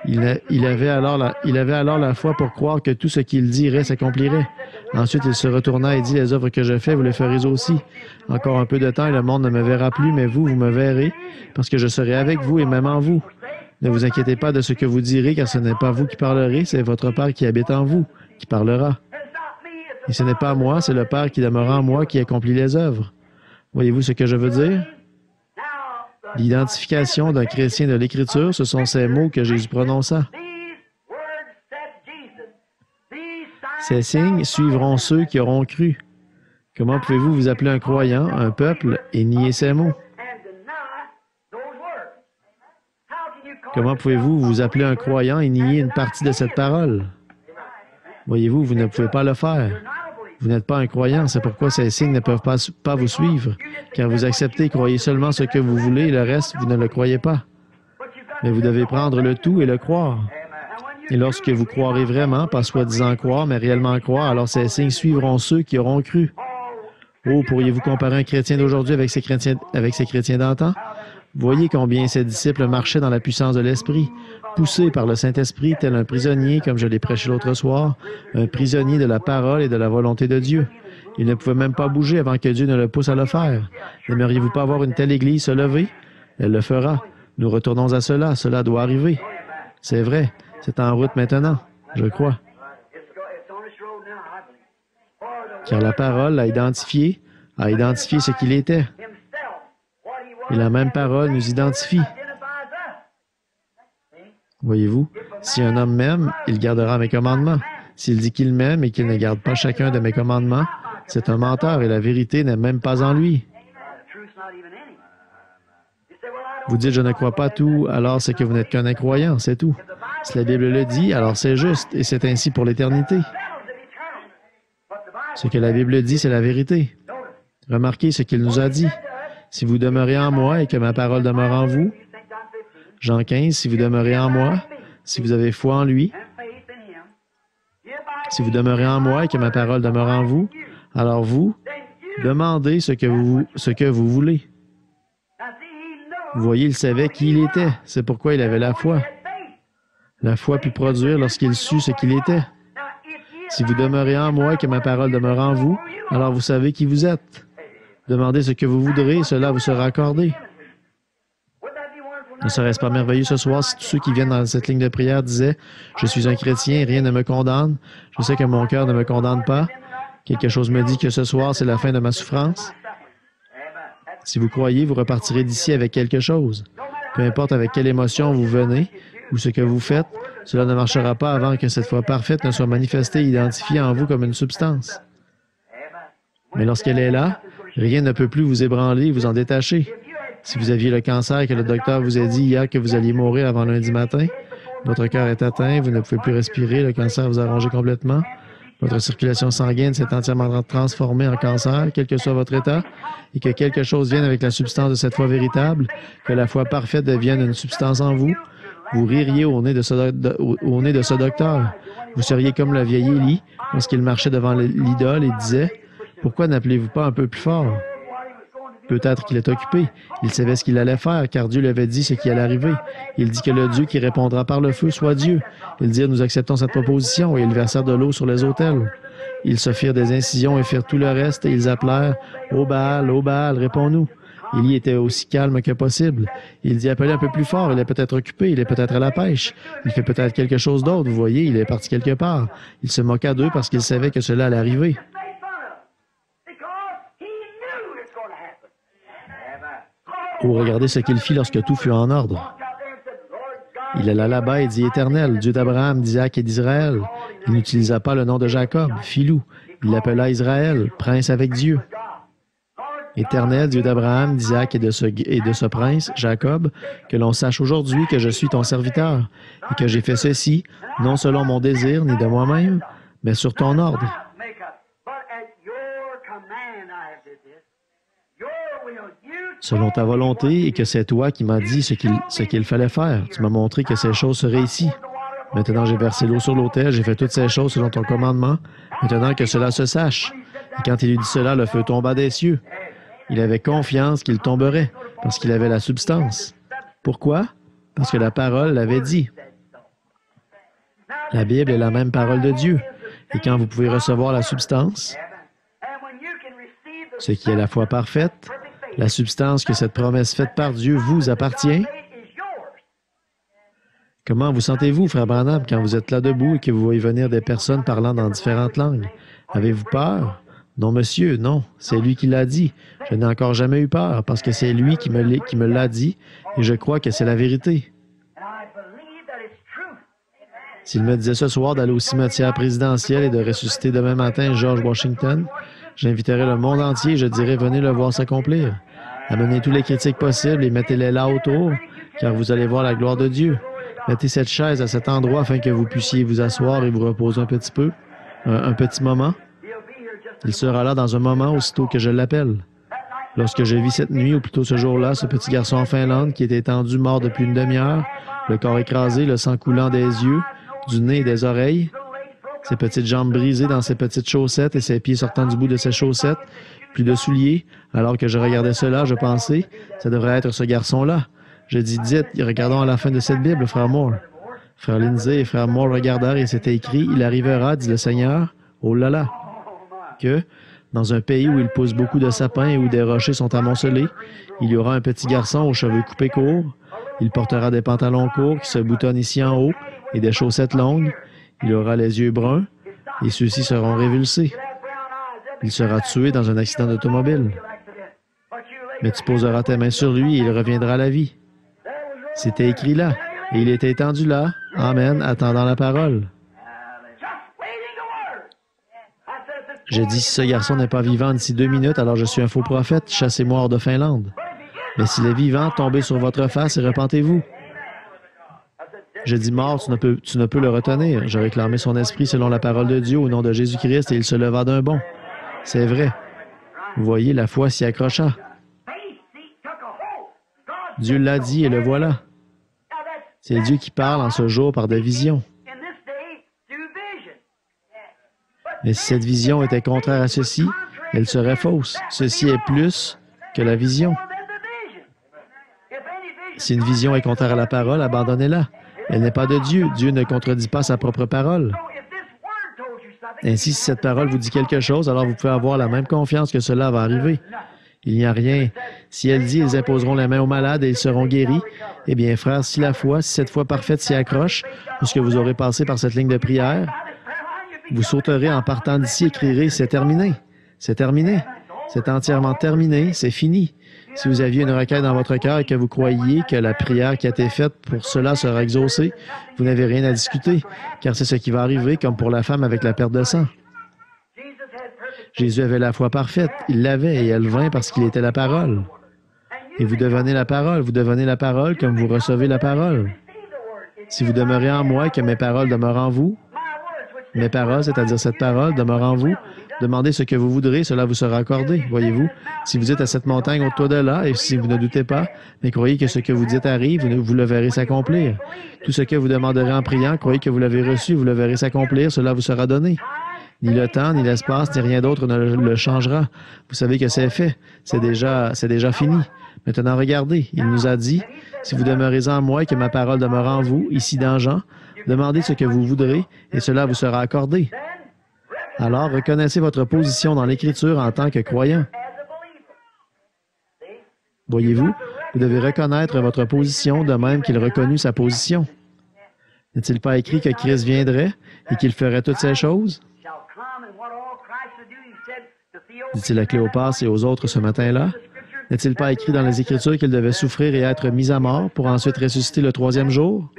Il avait alors la foi pour croire que tout ce qu'il dirait s'accomplirait. Ensuite, il se retourna et dit, « Les œuvres que je fais, vous les ferez aussi. Encore un peu de temps et le monde ne me verra plus, mais vous me verrez, parce que je serai avec vous et même en vous. Ne vous inquiétez pas de ce que vous direz, car ce n'est pas vous qui parlerez, c'est votre Père qui habite en vous, qui parlera. Et ce n'est pas moi, c'est le Père qui demeure en moi qui accomplit les œuvres. » Voyez-vous ce que je veux dire? L'identification d'un chrétien de l'Écriture, ce sont ces mots que Jésus prononça. Ces signes suivront ceux qui auront cru. Comment pouvez-vous vous appeler un croyant, un peuple, et nier ces mots? Comment pouvez-vous vous appeler un croyant et nier une partie de cette parole? Voyez-vous, vous ne pouvez pas le faire. Vous n'êtes pas un croyant, c'est pourquoi ces signes ne peuvent pas vous suivre, car vous acceptez et croyez seulement ce que vous voulez, et le reste, vous ne le croyez pas. Mais vous devez prendre le tout et le croire. Et lorsque vous croirez vraiment, pas soi-disant croire, mais réellement croire, alors ces signes suivront ceux qui auront cru. Oh, pourriez-vous comparer un chrétien d'aujourd'hui avec ces chrétiens d'antan? Voyez combien ces disciples marchaient dans la puissance de l'Esprit, poussés par le Saint-Esprit, tel un prisonnier, comme je l'ai prêché l'autre soir, un prisonnier de la parole et de la volonté de Dieu. Il ne pouvait même pas bouger avant que Dieu ne le pousse à le faire. N'aimeriez-vous pas voir une telle Église se lever? Elle le fera. Nous retournons à cela. Cela doit arriver. C'est vrai. C'est en route maintenant, je crois. Car la parole a identifié ce qu'il était. Et la même parole nous identifie. Voyez-vous, si un homme m'aime, il gardera mes commandements. S'il dit qu'il m'aime et qu'il ne garde pas chacun de mes commandements, c'est un menteur et la vérité n'est même pas en lui. Vous dites, je ne crois pas tout, alors c'est que vous n'êtes qu'un incroyant, c'est tout. Si la Bible le dit, alors c'est juste, et c'est ainsi pour l'éternité. Ce que la Bible dit, c'est la vérité. Remarquez ce qu'il nous a dit. Si vous demeurez en moi et que ma parole demeure en vous, Jean 15, si vous demeurez en moi, si vous avez foi en lui, si vous demeurez en moi et que ma parole demeure en vous, alors vous, demandez ce que vous voulez. Vous voyez, il savait qui il était. C'est pourquoi il avait la foi. La foi put produire lorsqu'il sut ce qu'il était. Si vous demeurez en moi et que ma parole demeure en vous, alors vous savez qui vous êtes. Demandez ce que vous voudrez et cela vous sera accordé. Ne serait-ce pas merveilleux ce soir si tous ceux qui viennent dans cette ligne de prière disaient « Je suis un chrétien, rien ne me condamne. Je sais que mon cœur ne me condamne pas. Quelque chose me dit que ce soir, c'est la fin de ma souffrance. » Si vous croyez, vous repartirez d'ici avec quelque chose. Peu importe avec quelle émotion vous venez ou ce que vous faites, cela ne marchera pas avant que cette foi parfaite ne soit manifestée et identifiée en vous comme une substance. Mais lorsqu'elle est là, rien ne peut plus vous ébranler et vous en détacher. Si vous aviez le cancer et que le docteur vous a dit hier que vous alliez mourir avant lundi matin, votre cœur est atteint, vous ne pouvez plus respirer, le cancer vous a rongé complètement, votre circulation sanguine s'est entièrement transformée en cancer, quel que soit votre état, et que quelque chose vienne avec la substance de cette foi véritable, que la foi parfaite devienne une substance en vous, vous ririez au nez de ce docteur. Vous seriez comme le vieil Élie, lorsqu'il marchait devant l'idole et disait « Pourquoi n'appelez-vous pas un peu plus fort? » Peut-être qu'il est occupé. Il savait ce qu'il allait faire, car Dieu lui avait dit ce qui allait arriver. Il dit que le Dieu qui répondra par le feu soit Dieu. Ils dirent, nous acceptons cette proposition, et ils versèrent de l'eau sur les autels. Ils se firent des incisions et firent tout le reste, et ils appelèrent, ô Baal, réponds-nous. Élie était aussi calme que possible. Il dit, appelez un peu plus fort, il est peut-être occupé, il est peut-être à la pêche. Il fait peut-être quelque chose d'autre, vous voyez, il est parti quelque part. Il se moqua d'eux parce qu'il savait que cela allait arriver. Oh, regardez ce qu'il fit lorsque tout fut en ordre. Il alla là-bas et dit Éternel, Dieu d'Abraham, d'Isaac et d'Israël. Il n'utilisa pas le nom de Jacob, filou. Il l'appela Israël, prince avec Dieu. Éternel, Dieu d'Abraham, d'Isaac et de ce prince, Jacob, que l'on sache aujourd'hui que je suis ton serviteur et que j'ai fait ceci, non selon mon désir ni de moi-même, mais sur ton ordre. Selon ta volonté, et que c'est toi qui m'as dit ce qu'il fallait faire. Tu m'as montré que ces choses seraient ici. Maintenant, j'ai versé l'eau sur l'autel, j'ai fait toutes ces choses selon ton commandement. Maintenant que cela se sache. Et quand il eut dit cela, le feu tomba des cieux. Il avait confiance qu'il tomberait, parce qu'il avait la substance. Pourquoi? Parce que la parole l'avait dit. La Bible est la même parole de Dieu. Et quand vous pouvez recevoir la substance, ce qui est la foi parfaite, la substance que cette promesse faite par Dieu vous appartient. Comment vous sentez-vous, Frère Branham, quand vous êtes là debout et que vous voyez venir des personnes parlant dans différentes langues? Avez-vous peur? Non, monsieur, non, c'est lui qui l'a dit. Je n'ai encore jamais eu peur parce que c'est lui qui me l'a dit et je crois que c'est la vérité. S'il me disait ce soir d'aller au cimetière présidentiel et de ressusciter demain matin George Washington, j'inviterais le monde entier et je dirais venez le voir s'accomplir. Amenez tous les critiques possibles et mettez-les là autour, car vous allez voir la gloire de Dieu. Mettez cette chaise à cet endroit afin que vous puissiez vous asseoir et vous reposer un petit peu, un petit moment. Il sera là dans un moment aussitôt que je l'appelle. Lorsque je vis cette nuit, ou plutôt ce jour-là, ce petit garçon en Finlande qui était étendu mort depuis une demi-heure, le corps écrasé, le sang coulant des yeux, du nez et des oreilles, ses petites jambes brisées dans ses petites chaussettes et ses pieds sortant du bout de ses chaussettes, plus de souliers. Alors que je regardais cela, je pensais, ça devrait être ce garçon-là. Je dis, dites, regardons à la fin de cette Bible, frère Moore. Frère Lindsay et frère Moore regardèrent et c'était écrit, il arrivera, dit le Seigneur, oh là là, que, dans un pays où il pousse beaucoup de sapins et où des rochers sont amoncelés, il y aura un petit garçon aux cheveux coupés courts. Il portera des pantalons courts qui se boutonnent ici en haut et des chaussettes longues. Il aura les yeux bruns et ceux-ci seront révulsés. Il sera tué dans un accident d'automobile. Mais tu poseras tes mains sur lui et il reviendra à la vie. C'était écrit là et il était étendu là. Amen, attendant la parole. J'ai dit, si ce garçon n'est pas vivant d'ici 2 minutes, alors je suis un faux prophète, chassez-moi hors de Finlande. Mais s'il est vivant, tombez sur votre face et repentez-vous. J'ai dit, mort, tu ne peux le retenir. J'ai réclamé son esprit selon la parole de Dieu au nom de Jésus-Christ et il se leva d'un bond. C'est vrai. Vous voyez, la foi s'y accrocha. Dieu l'a dit et le voilà. C'est Dieu qui parle en ce jour par des visions. Mais si cette vision était contraire à ceci, elle serait fausse. Ceci est plus que la vision. Si une vision est contraire à la parole, abandonnez-la. Elle n'est pas de Dieu. Dieu ne contredit pas sa propre parole. Ainsi, si cette parole vous dit quelque chose, alors vous pouvez avoir la même confiance que cela va arriver. Il n'y a rien. Si elle dit, ils imposeront les mains aux malades et ils seront guéris, eh bien, frère, si cette foi parfaite s'y accroche, puisque vous aurez passé par cette ligne de prière, vous sauterez en partant d'ici et crierez, c'est terminé. C'est terminé. C'est entièrement terminé. C'est fini. Si vous aviez une requête dans votre cœur et que vous croyiez que la prière qui a été faite pour cela sera exaucée, vous n'avez rien à discuter, car c'est ce qui va arriver, comme pour la femme avec la perte de sang. Jésus avait la foi parfaite. Il l'avait et elle vint parce qu'il était la parole. Et vous devenez la parole comme vous recevez la parole. Si vous demeurez en moi et que mes paroles demeurent en vous, mes paroles, c'est-à-dire cette parole, demeure en vous. Demandez ce que vous voudrez, cela vous sera accordé. Voyez-vous, si vous êtes à cette montagne autour de là, et si vous ne doutez pas, mais croyez que ce que vous dites arrive, vous le verrez s'accomplir. Tout ce que vous demanderez en priant, croyez que vous l'avez reçu, vous le verrez s'accomplir, cela vous sera donné. Ni le temps, ni l'espace, ni rien d'autre ne le changera. Vous savez que c'est fait. C'est déjà fini. Maintenant, regardez, il nous a dit, si vous demeurez en moi et que ma parole demeure en vous, ici dans Jean, demandez ce que vous voudrez et cela vous sera accordé. Alors, reconnaissez votre position dans l'Écriture en tant que croyant. Voyez-vous, vous devez reconnaître votre position de même qu'il reconnut sa position. N'est-il pas écrit que Christ viendrait et qu'il ferait toutes ces choses? Dit-il à Cléopas et aux autres ce matin-là? N'est-il pas écrit dans les Écritures qu'il devait souffrir et être mis à mort pour ensuite ressusciter le 3e jour?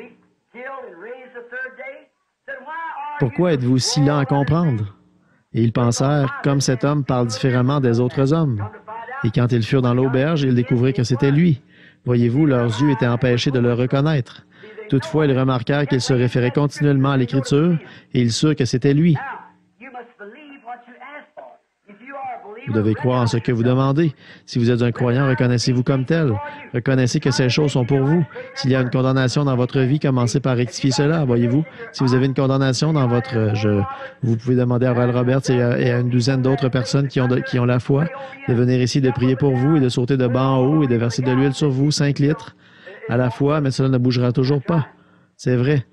Pourquoi êtes-vous si lents à comprendre? Et ils pensèrent, comme cet homme parle différemment des autres hommes. Et quand ils furent dans l'auberge, ils découvrirent que c'était lui. Voyez-vous, leurs yeux étaient empêchés de le reconnaître. Toutefois, ils remarquèrent qu'il se référait continuellement à l'Écriture et ils surent que c'était lui. Vous devez croire en ce que vous demandez. Si vous êtes un croyant, reconnaissez-vous comme tel. Reconnaissez que ces choses sont pour vous. S'il y a une condamnation dans votre vie, commencez par rectifier cela, voyez-vous. Si vous avez une condamnation dans votre... vous pouvez demander à Oral Roberts et à une douzaine d'autres personnes qui ont la foi de venir ici, de prier pour vous et de sauter de bas en haut et de verser de l'huile sur vous, 5 litres à la fois, mais cela ne bougera toujours pas. C'est vrai.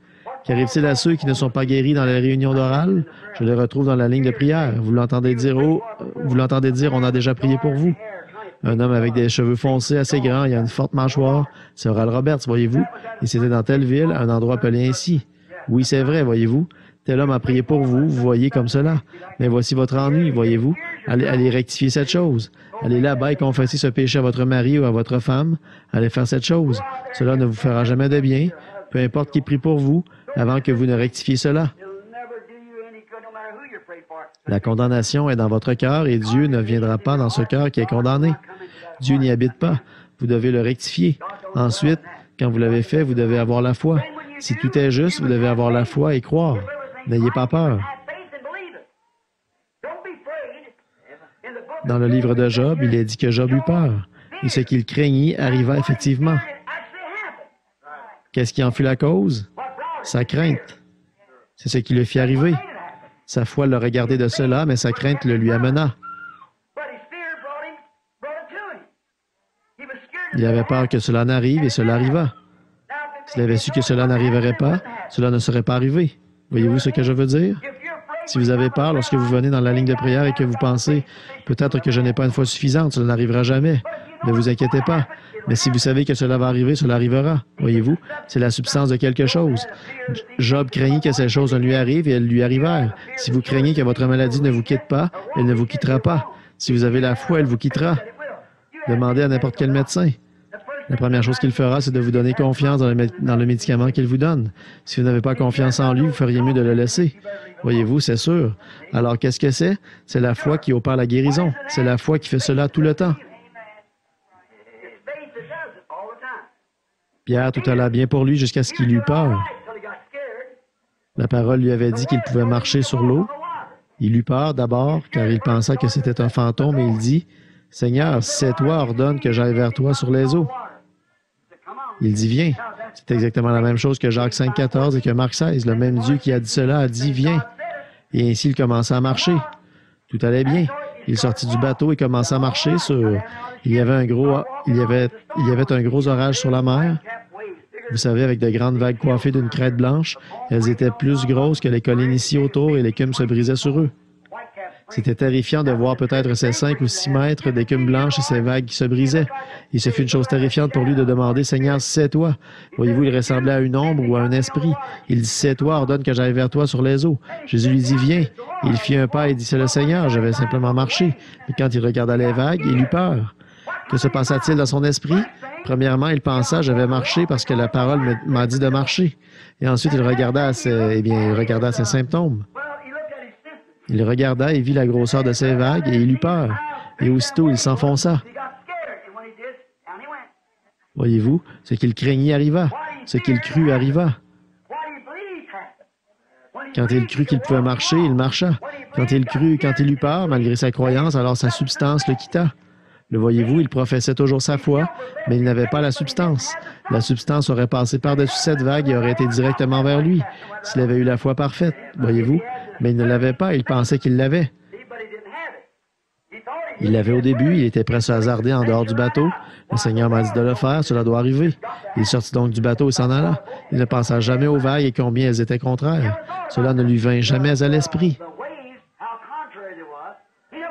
Qu'arrive-t-il à ceux qui ne sont pas guéris dans les réunions d'oral? Je les retrouve dans la ligne de prière. Vous l'entendez dire, on a déjà prié pour vous. Un homme avec des cheveux foncés assez grands, il a une forte mâchoire. C'est Oral Roberts, voyez-vous. Et c'était dans telle ville, un endroit appelé ainsi. Oui, c'est vrai, voyez-vous. Tel homme a prié pour vous, vous voyez comme cela. Mais voici votre ennui, voyez-vous. Allez rectifier cette chose. Allez là-bas et confesser ce péché à votre mari ou à votre femme. Allez faire cette chose. Cela ne vous fera jamais de bien, peu importe qui prie pour vous, avant que vous ne rectifiez cela. La condamnation est dans votre cœur et Dieu ne viendra pas dans ce cœur qui est condamné. Dieu n'y habite pas. Vous devez le rectifier. Ensuite, quand vous l'avez fait, vous devez avoir la foi. Si tout est juste, vous devez avoir la foi et croire. N'ayez pas peur. Dans le livre de Job, il est dit que Job eut peur. Et ce qu'il craignit arriva effectivement. Qu'est-ce qui en fut la cause? Sa crainte. C'est ce qui le fit arriver. Sa foi le regardait de cela, mais sa crainte le lui amena. Il avait peur que cela n'arrive et cela arriva. S'il avait su que cela n'arriverait pas, cela ne serait pas arrivé. Voyez-vous ce que je veux dire? Si vous avez peur lorsque vous venez dans la ligne de prière et que vous pensez « Peut-être que je n'ai pas une foi suffisante, cela n'arrivera jamais. » Ne vous inquiétez pas. Mais si vous savez que cela va arriver, cela arrivera. Voyez-vous, c'est la substance de quelque chose. Job craignit que ces choses ne lui arrivent et elles lui arrivèrent. Si vous craignez que votre maladie ne vous quitte pas, elle ne vous quittera pas. Si vous avez la foi, elle vous quittera. Demandez à n'importe quel médecin. La première chose qu'il fera, c'est de vous donner confiance dans le médicament qu'il vous donne. Si vous n'avez pas confiance en lui, vous feriez mieux de le laisser. Voyez-vous, c'est sûr. Alors, qu'est-ce que c'est? C'est la foi qui opère la guérison. C'est la foi qui fait cela tout le temps. Pierre, tout alla bien pour lui jusqu'à ce qu'il eût peur. La parole lui avait dit qu'il pouvait marcher sur l'eau. Il eut peur d'abord, car il pensa que c'était un fantôme, et il dit, « Seigneur, si c'est toi, ordonne que j'aille vers toi sur les eaux. » Il dit, « Viens. » C'est exactement la même chose que Jacques 5,14 et que Marc 16. Le même Dieu qui a dit cela a dit, « Viens. » Et ainsi, il commença à marcher. Tout allait bien. Il sortit du bateau et commença à marcher sur... Il y avait un gros orage sur la mer. Vous savez, avec de grandes vagues coiffées d'une crête blanche. Elles étaient plus grosses que les collines ici autour et l'écume se brisait sur eux. C'était terrifiant de voir peut-être ces 5 ou 6 mètres d'écume blanche et ces vagues qui se brisaient. Et ce fut une chose terrifiante pour lui de demander, « Seigneur, si c'est toi. » Voyez-vous, il ressemblait à une ombre ou à un esprit. Il dit, « C'est toi, ordonne que j'aille vers toi sur les eaux. » Jésus lui dit, « Viens. » Il fit un pas et dit, « C'est le Seigneur, je vais simplement marcher. » Mais quand il regarda les vagues, il eut peur. Que se passa-t-il dans son esprit? Premièrement, il pensa, « Je vais marcher parce que la parole m'a dit de marcher. » Et ensuite, il regarda ses symptômes. Il regarda et vit la grosseur de ces vagues, et il eut peur. Et aussitôt, il s'enfonça. Voyez-vous, ce qu'il craignit arriva. Ce qu'il crut arriva. Quand il crut qu'il pouvait marcher, il marcha. Quand il eut peur, malgré sa croyance, alors sa substance le quitta. Le voyez-vous, il professait toujours sa foi, mais il n'avait pas la substance. La substance aurait passé par-dessus cette vague et aurait été directement vers lui, s'il avait eu la foi parfaite, voyez-vous. Mais il ne l'avait pas, il pensait qu'il l'avait. Il l'avait au début, il était prêt à se hasarder en dehors du bateau. Le Seigneur m'a dit de le faire, cela doit arriver. Il sortit donc du bateau et s'en alla. Il ne pensa jamais aux vagues et combien elles étaient contraires. Cela ne lui vint jamais à l'esprit.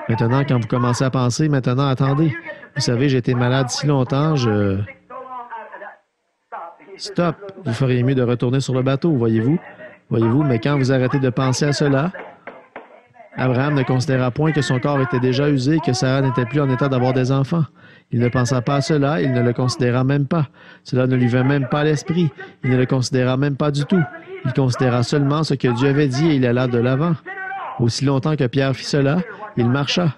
Maintenant, quand vous commencez à penser, maintenant, attendez. Vous savez, j'ai été malade si longtemps, Stop! Vous feriez mieux de retourner sur le bateau, voyez-vous? Voyez-vous, mais quand vous arrêtez de penser à cela, Abraham ne considéra point que son corps était déjà usé et que Sarah n'était plus en état d'avoir des enfants. Il ne pensa pas à cela, il ne le considéra même pas. Cela ne lui vint même pas à l'esprit. Il ne le considéra même pas du tout. Il considéra seulement ce que Dieu avait dit et il alla de l'avant. Aussi longtemps que Pierre fit cela, il marcha.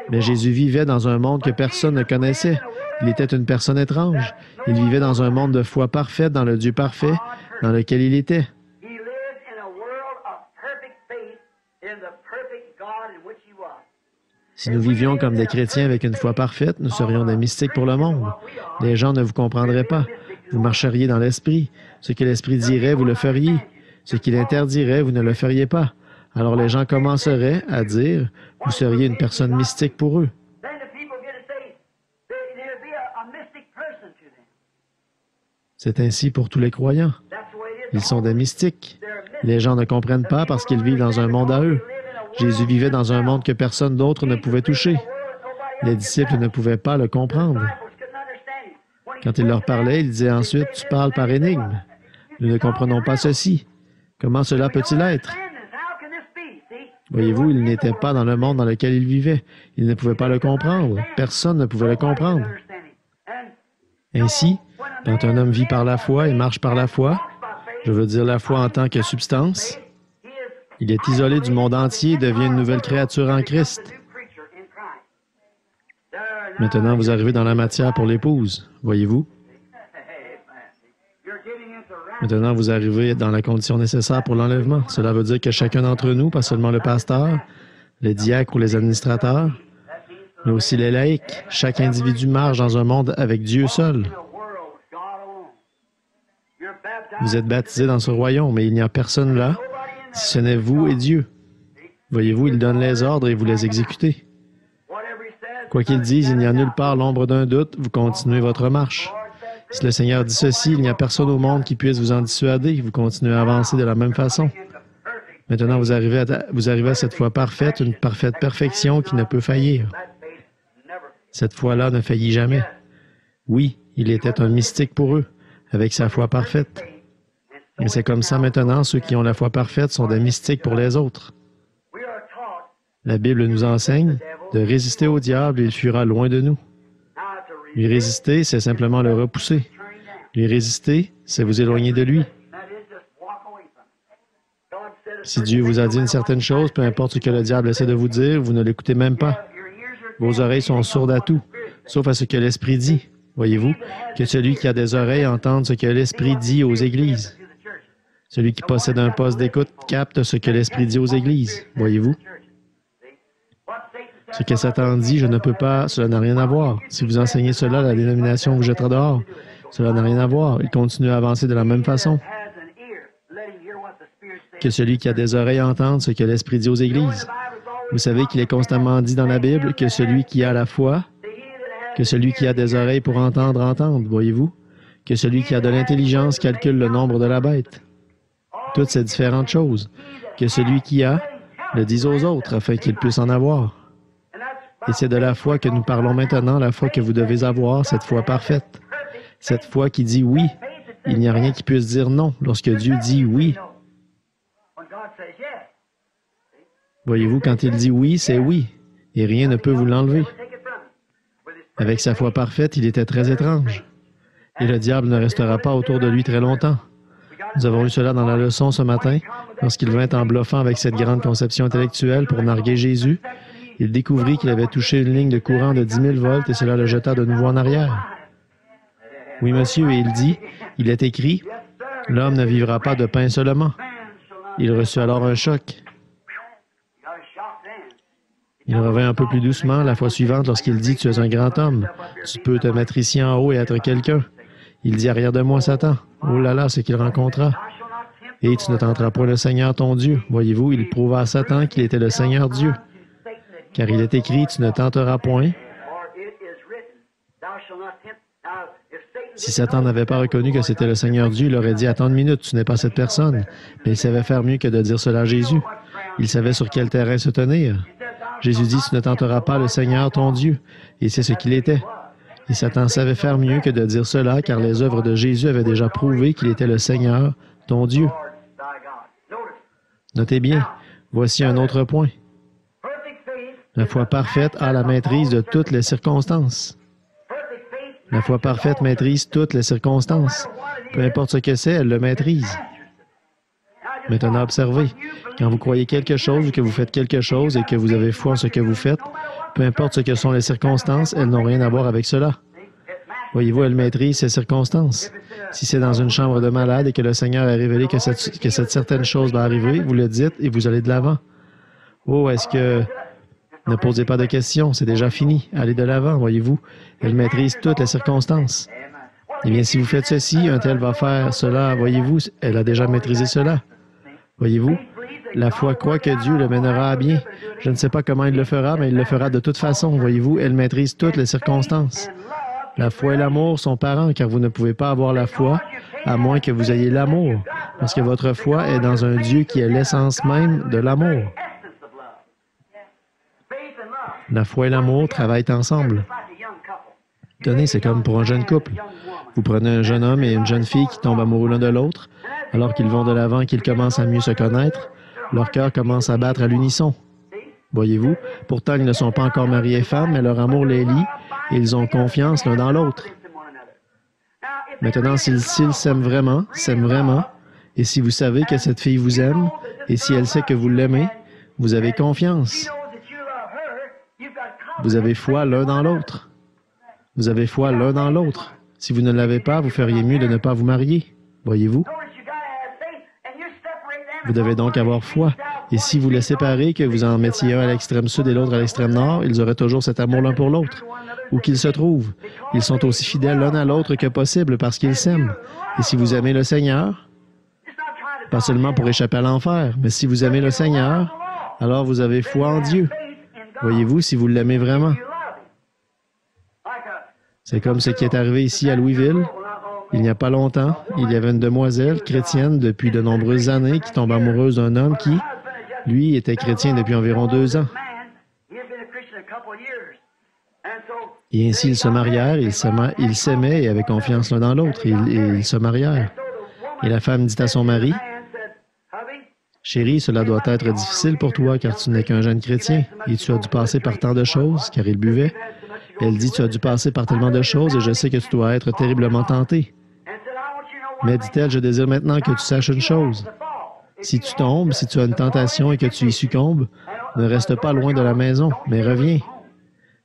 Mais Jésus vivait dans un monde que personne ne connaissait. Il était une personne étrange. Il vivait dans un monde de foi parfaite, dans le Dieu parfait, dans lequel il était. Si nous vivions comme des chrétiens avec une foi parfaite, nous serions des mystiques pour le monde. Les gens ne vous comprendraient pas. Vous marcheriez dans l'esprit. Ce que l'esprit dirait, vous le feriez. Ce qu'il interdirait, vous ne le feriez pas. Alors les gens commenceraient à dire, vous seriez une personne mystique pour eux. C'est ainsi pour tous les croyants. Ils sont des mystiques. Les gens ne comprennent pas parce qu'ils vivent dans un monde à eux. Jésus vivait dans un monde que personne d'autre ne pouvait toucher. Les disciples ne pouvaient pas le comprendre. Quand il leur parlait, il disait ensuite, « Tu parles par énigme. Nous ne comprenons pas ceci. Comment cela peut-il être? » Voyez-vous, il n'était pas dans le monde dans lequel il vivait. Il ne pouvait pas le comprendre. Personne ne pouvait le comprendre. Ainsi, quand un homme vit par la foi et marche par la foi, je veux dire la foi en tant que substance, il est isolé du monde entier et devient une nouvelle créature en Christ. Maintenant, vous arrivez dans la matière pour l'épouse, voyez-vous? Maintenant, vous arrivez dans la condition nécessaire pour l'enlèvement. Cela veut dire que chacun d'entre nous, pas seulement le pasteur, les diacres ou les administrateurs, mais aussi les laïcs, chaque individu marche dans un monde avec Dieu seul. Vous êtes baptisés dans ce royaume, mais il n'y a personne là, si ce n'est vous et Dieu. Voyez-vous, il donne les ordres et vous les exécutez. Quoi qu'il dise, il n'y a nulle part l'ombre d'un doute, vous continuez votre marche. Si le Seigneur dit ceci, il n'y a personne au monde qui puisse vous en dissuader, vous continuez à avancer de la même façon. Maintenant, vous arrivez à cette foi parfaite, une parfaite perfection qui ne peut faillir. Cette foi-là ne faillit jamais. Oui, il était un mystique pour eux, avec sa foi parfaite. Mais c'est comme ça maintenant, ceux qui ont la foi parfaite sont des mystiques pour les autres. La Bible nous enseigne de résister au diable et il fuira loin de nous. Lui résister, c'est simplement le repousser. Lui résister, c'est vous éloigner de lui. Si Dieu vous a dit une certaine chose, peu importe ce que le diable essaie de vous dire, vous ne l'écoutez même pas. Vos oreilles sont sourdes à tout, sauf à ce que l'Esprit dit. Voyez-vous, que celui qui a des oreilles entende ce que l'Esprit dit aux églises. Celui qui possède un poste d'écoute capte ce que l'Esprit dit aux églises. Voyez-vous? Ce que Satan dit, je ne peux pas, cela n'a rien à voir. Si vous enseignez cela, la dénomination vous jettera dehors. Cela n'a rien à voir. Il continue à avancer de la même façon. Que celui qui a des oreilles entende ce que l'Esprit dit aux églises. Vous savez qu'il est constamment dit dans la Bible que celui qui a la foi, que celui qui a des oreilles pour entendre, entende, voyez-vous? Que celui qui a de l'intelligence calcule le nombre de la bête. Toutes ces différentes choses. Que celui qui a le dise aux autres afin qu'ils puissent en avoir. Et c'est de la foi que nous parlons maintenant, la foi que vous devez avoir, cette foi parfaite. Cette foi qui dit oui. Il n'y a rien qui puisse dire non lorsque Dieu dit oui. Voyez-vous, quand il dit oui, c'est oui. Et rien ne peut vous l'enlever. Avec sa foi parfaite, il était très étrange. Et le diable ne restera pas autour de lui très longtemps. Nous avons eu cela dans la leçon ce matin, lorsqu'il vint en bluffant avec cette grande conception intellectuelle pour narguer Jésus. Il découvrit qu'il avait touché une ligne de courant de 10 000 volts et cela le jeta de nouveau en arrière. Oui, monsieur, et il dit, il est écrit, « L'homme ne vivra pas de pain seulement. » Il reçut alors un choc. Il revint un peu plus doucement la fois suivante lorsqu'il dit, « Tu es un grand homme. Tu peux te mettre ici en haut et être quelqu'un. » Il dit, « Arrière de moi, Satan. » Oh là là, ce qu'il rencontra. « Et tu ne tenteras point le Seigneur ton Dieu. » Voyez-vous, il prouva à Satan qu'il était le Seigneur Dieu. Car il est écrit, tu ne tenteras point. Si Satan n'avait pas reconnu que c'était le Seigneur Dieu, il aurait dit, attends une minute, tu n'es pas cette personne. Mais il savait faire mieux que de dire cela à Jésus. Il savait sur quel terrain se tenir. Jésus dit, tu ne tenteras pas le Seigneur ton Dieu. Et c'est ce qu'il était. Et Satan savait faire mieux que de dire cela, car les œuvres de Jésus avaient déjà prouvé qu'il était le Seigneur ton Dieu. Notez bien, voici un autre point. La foi parfaite a la maîtrise de toutes les circonstances. La foi parfaite maîtrise toutes les circonstances. Peu importe ce que c'est, elle le maîtrise. Maintenant, observez. Quand vous croyez quelque chose ou que vous faites quelque chose et que vous avez foi en ce que vous faites, peu importe ce que sont les circonstances, elles n'ont rien à voir avec cela. Voyez-vous, elle maîtrise ces circonstances. Si c'est dans une chambre de malade et que le Seigneur a révélé que cette certaine chose va arriver, vous le dites et vous allez de l'avant. Oh, est-ce que... Ne posez pas de questions, c'est déjà fini. Allez de l'avant, voyez-vous. Elle maîtrise toutes les circonstances. Eh bien, si vous faites ceci, un tel va faire cela, voyez-vous, elle a déjà maîtrisé cela. Voyez-vous, la foi croit que Dieu le mènera à bien. Je ne sais pas comment il le fera, mais il le fera de toute façon, voyez-vous. Elle maîtrise toutes les circonstances. La foi et l'amour sont parents, car vous ne pouvez pas avoir la foi à moins que vous ayez l'amour, parce que votre foi est dans un Dieu qui est l'essence même de l'amour. La foi et l'amour travaillent ensemble. Tenez, c'est comme pour un jeune couple. Vous prenez un jeune homme et une jeune fille qui tombent amoureux l'un de l'autre, alors qu'ils vont de l'avant et qu'ils commencent à mieux se connaître. Leur cœur commence à battre à l'unisson. Voyez-vous, pourtant ils ne sont pas encore mariés et femmes, mais leur amour les lie et ils ont confiance l'un dans l'autre. Maintenant, s'ils s'aiment vraiment, et si vous savez que cette fille vous aime, et si elle sait que vous l'aimez, vous avez confiance. Vous avez foi l'un dans l'autre. Vous avez foi l'un dans l'autre. Si vous ne l'avez pas, vous feriez mieux de ne pas vous marier. Voyez-vous? Vous devez donc avoir foi. Et si vous les séparez, que vous en mettiez un à l'extrême sud et l'autre à l'extrême nord, ils auraient toujours cet amour l'un pour l'autre. Où qu'ils se trouvent, ils sont aussi fidèles l'un à l'autre que possible parce qu'ils s'aiment. Et si vous aimez le Seigneur, pas seulement pour échapper à l'enfer, mais si vous aimez le Seigneur, alors vous avez foi en Dieu. Voyez-vous, si vous l'aimez vraiment. C'est comme ce qui est arrivé ici à Louisville. Il n'y a pas longtemps, il y avait une demoiselle chrétienne depuis de nombreuses années qui tombe amoureuse d'un homme qui, lui, était chrétien depuis environ 2 ans. Et ainsi, ils se marièrent, ils s'aimaient et avaient confiance l'un dans l'autre, et ils se marièrent. Et la femme dit à son mari, « Chérie, cela doit être difficile pour toi, car tu n'es qu'un jeune chrétien, et tu as dû passer par tant de choses, car il buvait. » Elle dit, « Tu as dû passer par tellement de choses, et je sais que tu dois être terriblement tenté. » Mais, dit-elle, « Je désire maintenant que tu saches une chose. Si tu tombes, si tu as une tentation et que tu y succombes, ne reste pas loin de la maison, mais reviens.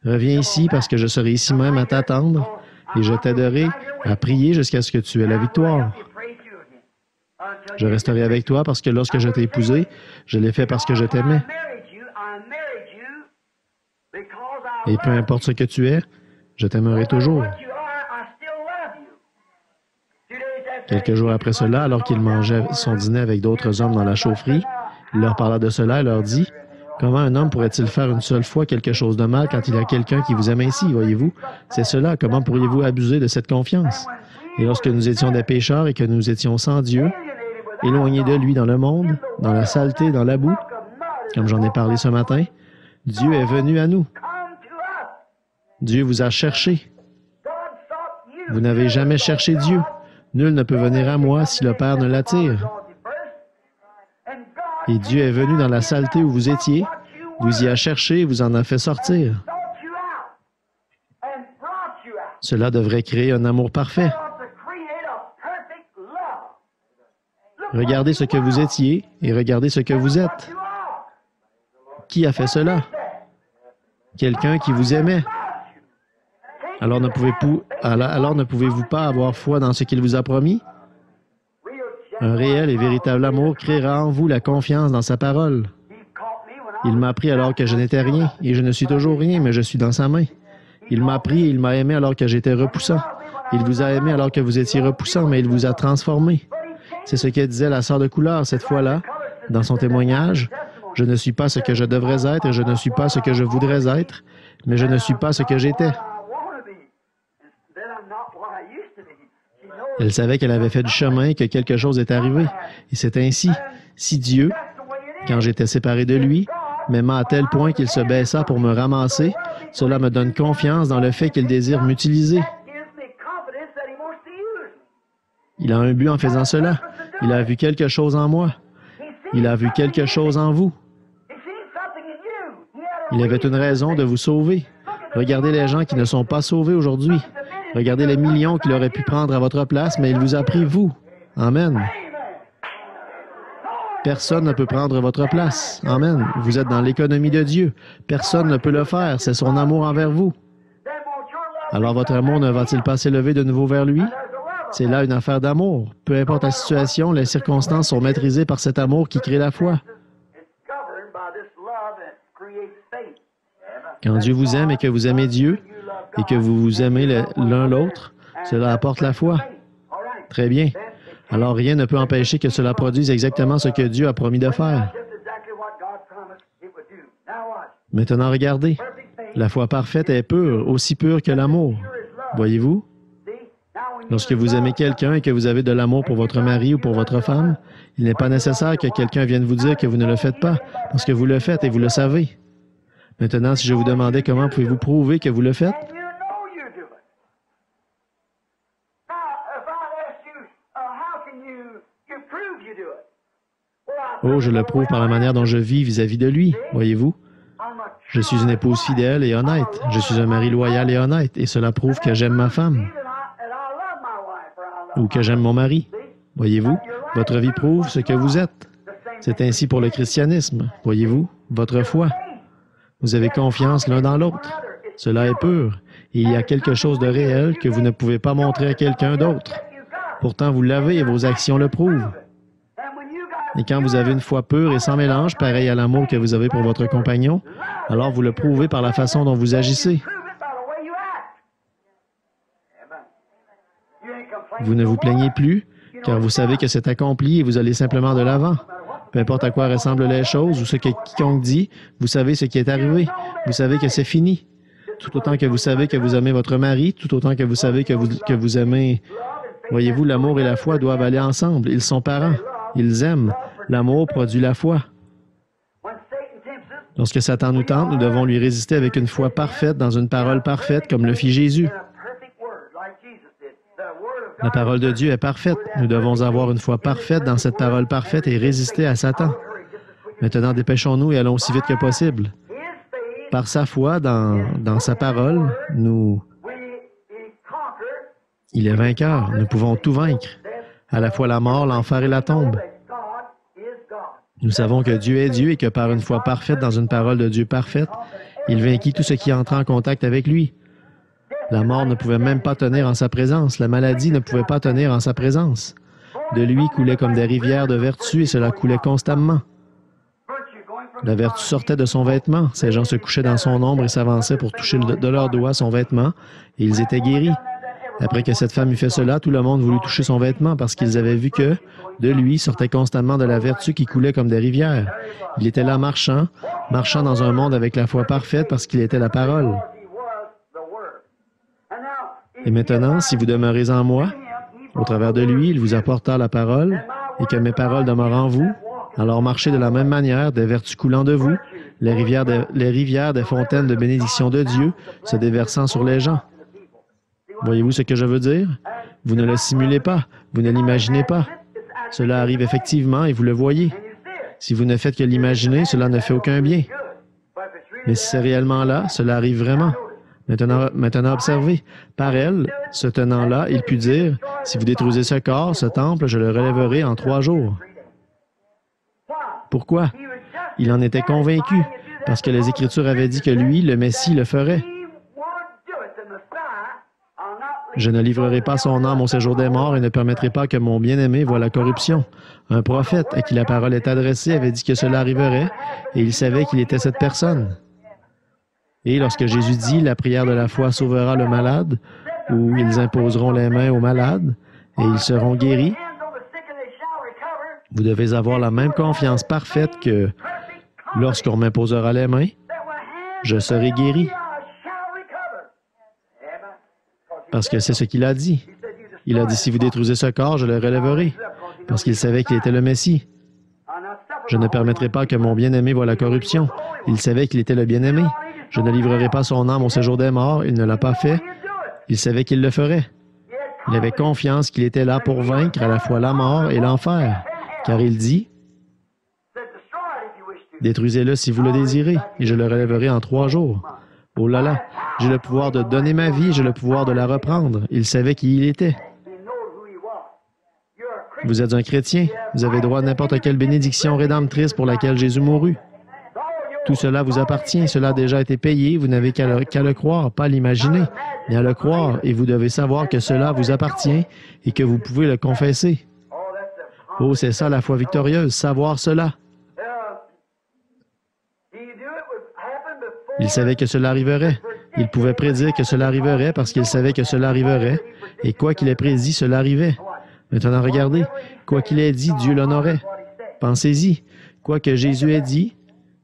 Reviens ici parce que je serai ici même à t'attendre et je t'aiderai à prier jusqu'à ce que tu aies la victoire. Je resterai avec toi parce que lorsque je t'ai épousé, je l'ai fait parce que je t'aimais. Et peu importe ce que tu es, je t'aimerai toujours. » Quelques jours après cela, alors qu'il mangeait son dîner avec d'autres hommes dans la chaufferie, il leur parla de cela et leur dit, « Comment un homme pourrait-il faire une seule fois quelque chose de mal quand il y a quelqu'un qui vous aime ainsi, voyez-vous? C'est cela, comment pourriez-vous abuser de cette confiance? Et lorsque nous étions des pécheurs et que nous étions sans Dieu, éloignés de lui dans le monde, dans la saleté, dans la boue, comme j'en ai parlé ce matin, Dieu est venu à nous. Dieu vous a cherché. Vous n'avez jamais cherché Dieu. Nul ne peut venir à moi si le Père ne l'attire. Et Dieu est venu dans la saleté où vous étiez, vous y a cherché et vous en a fait sortir. Cela devrait créer un amour parfait. Regardez ce que vous étiez et regardez ce que vous êtes. Qui a fait cela? Quelqu'un qui vous aimait. Alors ne pouvez-vous pas avoir foi dans ce qu'il vous a promis? Un réel et véritable amour créera en vous la confiance dans sa parole. Il m'a pris alors que je n'étais rien, et je ne suis toujours rien, mais je suis dans sa main. Il m'a pris et il m'a aimé alors que j'étais repoussant. Il vous a aimé alors que vous étiez repoussant, mais il vous a transformé. C'est ce que disait la sœur de couleur cette fois-là, dans son témoignage. Je ne suis pas ce que je devrais être et je ne suis pas ce que je voudrais être, mais je ne suis pas ce que j'étais. Elle savait qu'elle avait fait du chemin et que quelque chose était arrivé. Et c'est ainsi. Si Dieu, quand j'étais séparé de lui, m'aima à tel point qu'il se baissa pour me ramasser, cela me donne confiance dans le fait qu'il désire m'utiliser. Il a un but en faisant cela. Il a vu quelque chose en moi. Il a vu quelque chose en vous. Il avait une raison de vous sauver. Regardez les gens qui ne sont pas sauvés aujourd'hui. Regardez les millions qu'il aurait pu prendre à votre place, mais il vous a pris, vous. Amen. Personne ne peut prendre votre place. Amen. Vous êtes dans l'économie de Dieu. Personne ne peut le faire. C'est son amour envers vous. Alors votre amour ne va-t-il pas s'élever de nouveau vers lui? C'est là une affaire d'amour. Peu importe la situation, les circonstances sont maîtrisées par cet amour qui crée la foi. Quand Dieu vous aime et que vous aimez Dieu, et que vous vous aimez l'un l'autre, cela apporte la foi. Très bien. Alors rien ne peut empêcher que cela produise exactement ce que Dieu a promis de faire. Maintenant, regardez. La foi parfaite est pure, aussi pure que l'amour. Voyez-vous? Lorsque vous aimez quelqu'un et que vous avez de l'amour pour votre mari ou pour votre femme, il n'est pas nécessaire que quelqu'un vienne vous dire que vous ne le faites pas, parce que vous le faites et vous le savez. Maintenant, si je vous demandais comment pouvez-vous prouver que vous le faites? Oh, je le prouve par la manière dont je vis vis-à-vis de lui, voyez-vous. Je suis une épouse fidèle et honnête. Je suis un mari loyal et honnête, et cela prouve que j'aime ma femme ou que j'aime mon mari. Voyez-vous, votre vie prouve ce que vous êtes. C'est ainsi pour le christianisme, voyez-vous, votre foi. Vous avez confiance l'un dans l'autre. Cela est pur. Et il y a quelque chose de réel que vous ne pouvez pas montrer à quelqu'un d'autre. Pourtant, vous l'avez et vos actions le prouvent. Et quand vous avez une foi pure et sans mélange, pareil à l'amour que vous avez pour votre compagnon, alors vous le prouvez par la façon dont vous agissez. Vous ne vous plaignez plus, car vous savez que c'est accompli et vous allez simplement de l'avant. Peu importe à quoi ressemblent les choses ou ce que quiconque dit, vous savez ce qui est arrivé. Vous savez que c'est fini. Tout autant que vous savez que vous aimez votre mari, tout autant que vous savez que vous aimez... Voyez-vous, l'amour et la foi doivent aller ensemble. Ils sont parents. Ils aiment. L'amour produit la foi. Lorsque Satan nous tente, nous devons lui résister avec une foi parfaite dans une parole parfaite, comme le fit Jésus. La parole de Dieu est parfaite. Nous devons avoir une foi parfaite dans cette parole parfaite et résister à Satan. Maintenant, dépêchons-nous et allons aussi vite que possible. Par sa foi dans sa parole, il est vainqueur. Nous pouvons tout vaincre. À la fois la mort, l'enfer et la tombe. Nous savons que Dieu est Dieu et que par une foi parfaite dans une parole de Dieu parfaite, il vainquit tout ce qui entre en contact avec lui. La mort ne pouvait même pas tenir en sa présence. La maladie ne pouvait pas tenir en sa présence. De lui coulait comme des rivières de vertu et cela coulait constamment. La vertu sortait de son vêtement. Ces gens se couchaient dans son ombre et s'avançaient pour toucher de leurs doigts son vêtement et ils étaient guéris. Après que cette femme eut fait cela, tout le monde voulut toucher son vêtement parce qu'ils avaient vu que, de lui, sortait constamment de la vertu qui coulait comme des rivières. Il était là marchant dans un monde avec la foi parfaite parce qu'il était la parole. Et maintenant, si vous demeurez en moi, au travers de lui, il vous apporta la parole, et que mes paroles demeurent en vous, alors marchez de la même manière, des vertus coulant de vous, les rivières des fontaines de bénédiction de Dieu se déversant sur les gens. Voyez-vous ce que je veux dire? Vous ne le simulez pas, vous ne l'imaginez pas. Cela arrive effectivement et vous le voyez. Si vous ne faites que l'imaginer, cela ne fait aucun bien. Mais si c'est réellement là, cela arrive vraiment. Maintenant, observez. Par elle, se tenant là, il put dire, « Si vous détruisez ce corps, ce temple, je le relèverai en 3 jours. » Pourquoi? Il en était convaincu, parce que les Écritures avaient dit que lui, le Messie, le ferait. Je ne livrerai pas son âme au séjour des morts et ne permettrai pas que mon bien-aimé voie la corruption. Un prophète à qui la parole est adressée avait dit que cela arriverait, et il savait qu'il était cette personne. Et lorsque Jésus dit « La prière de la foi sauvera le malade », ou « Ils imposeront les mains aux malades, et ils seront guéris », vous devez avoir la même confiance parfaite que « Lorsqu'on m'imposera les mains, je serai guéri ». Parce que c'est ce qu'il a dit. Il a dit, si vous détruisez ce corps, je le relèverai. Parce qu'il savait qu'il était le Messie. Je ne permettrai pas que mon bien-aimé voie la corruption. Il savait qu'il était le bien-aimé. Je ne livrerai pas son âme au séjour des morts. Il ne l'a pas fait. Il savait qu'il le ferait. Il avait confiance qu'il était là pour vaincre à la fois la mort et l'enfer. Car il dit, détruisez-le si vous le désirez, et je le relèverai en 3 jours. Oh là là, j'ai le pouvoir de donner ma vie, j'ai le pouvoir de la reprendre. Il savait qui il était. Vous êtes un chrétien, vous avez droit à n'importe quelle bénédiction rédemptrice pour laquelle Jésus mourut. Tout cela vous appartient, cela a déjà été payé, vous n'avez qu'à le croire, pas à l'imaginer, mais à le croire, et vous devez savoir que cela vous appartient et que vous pouvez le confesser. Oh, c'est ça la foi victorieuse, savoir cela. Il savait que cela arriverait. Il pouvait prédire que cela arriverait parce qu'il savait que cela arriverait. Et quoi qu'il ait prédit, cela arrivait. Maintenant, regardez. Quoi qu'il ait dit, Dieu l'honorait. Pensez-y. Quoi que Jésus ait dit,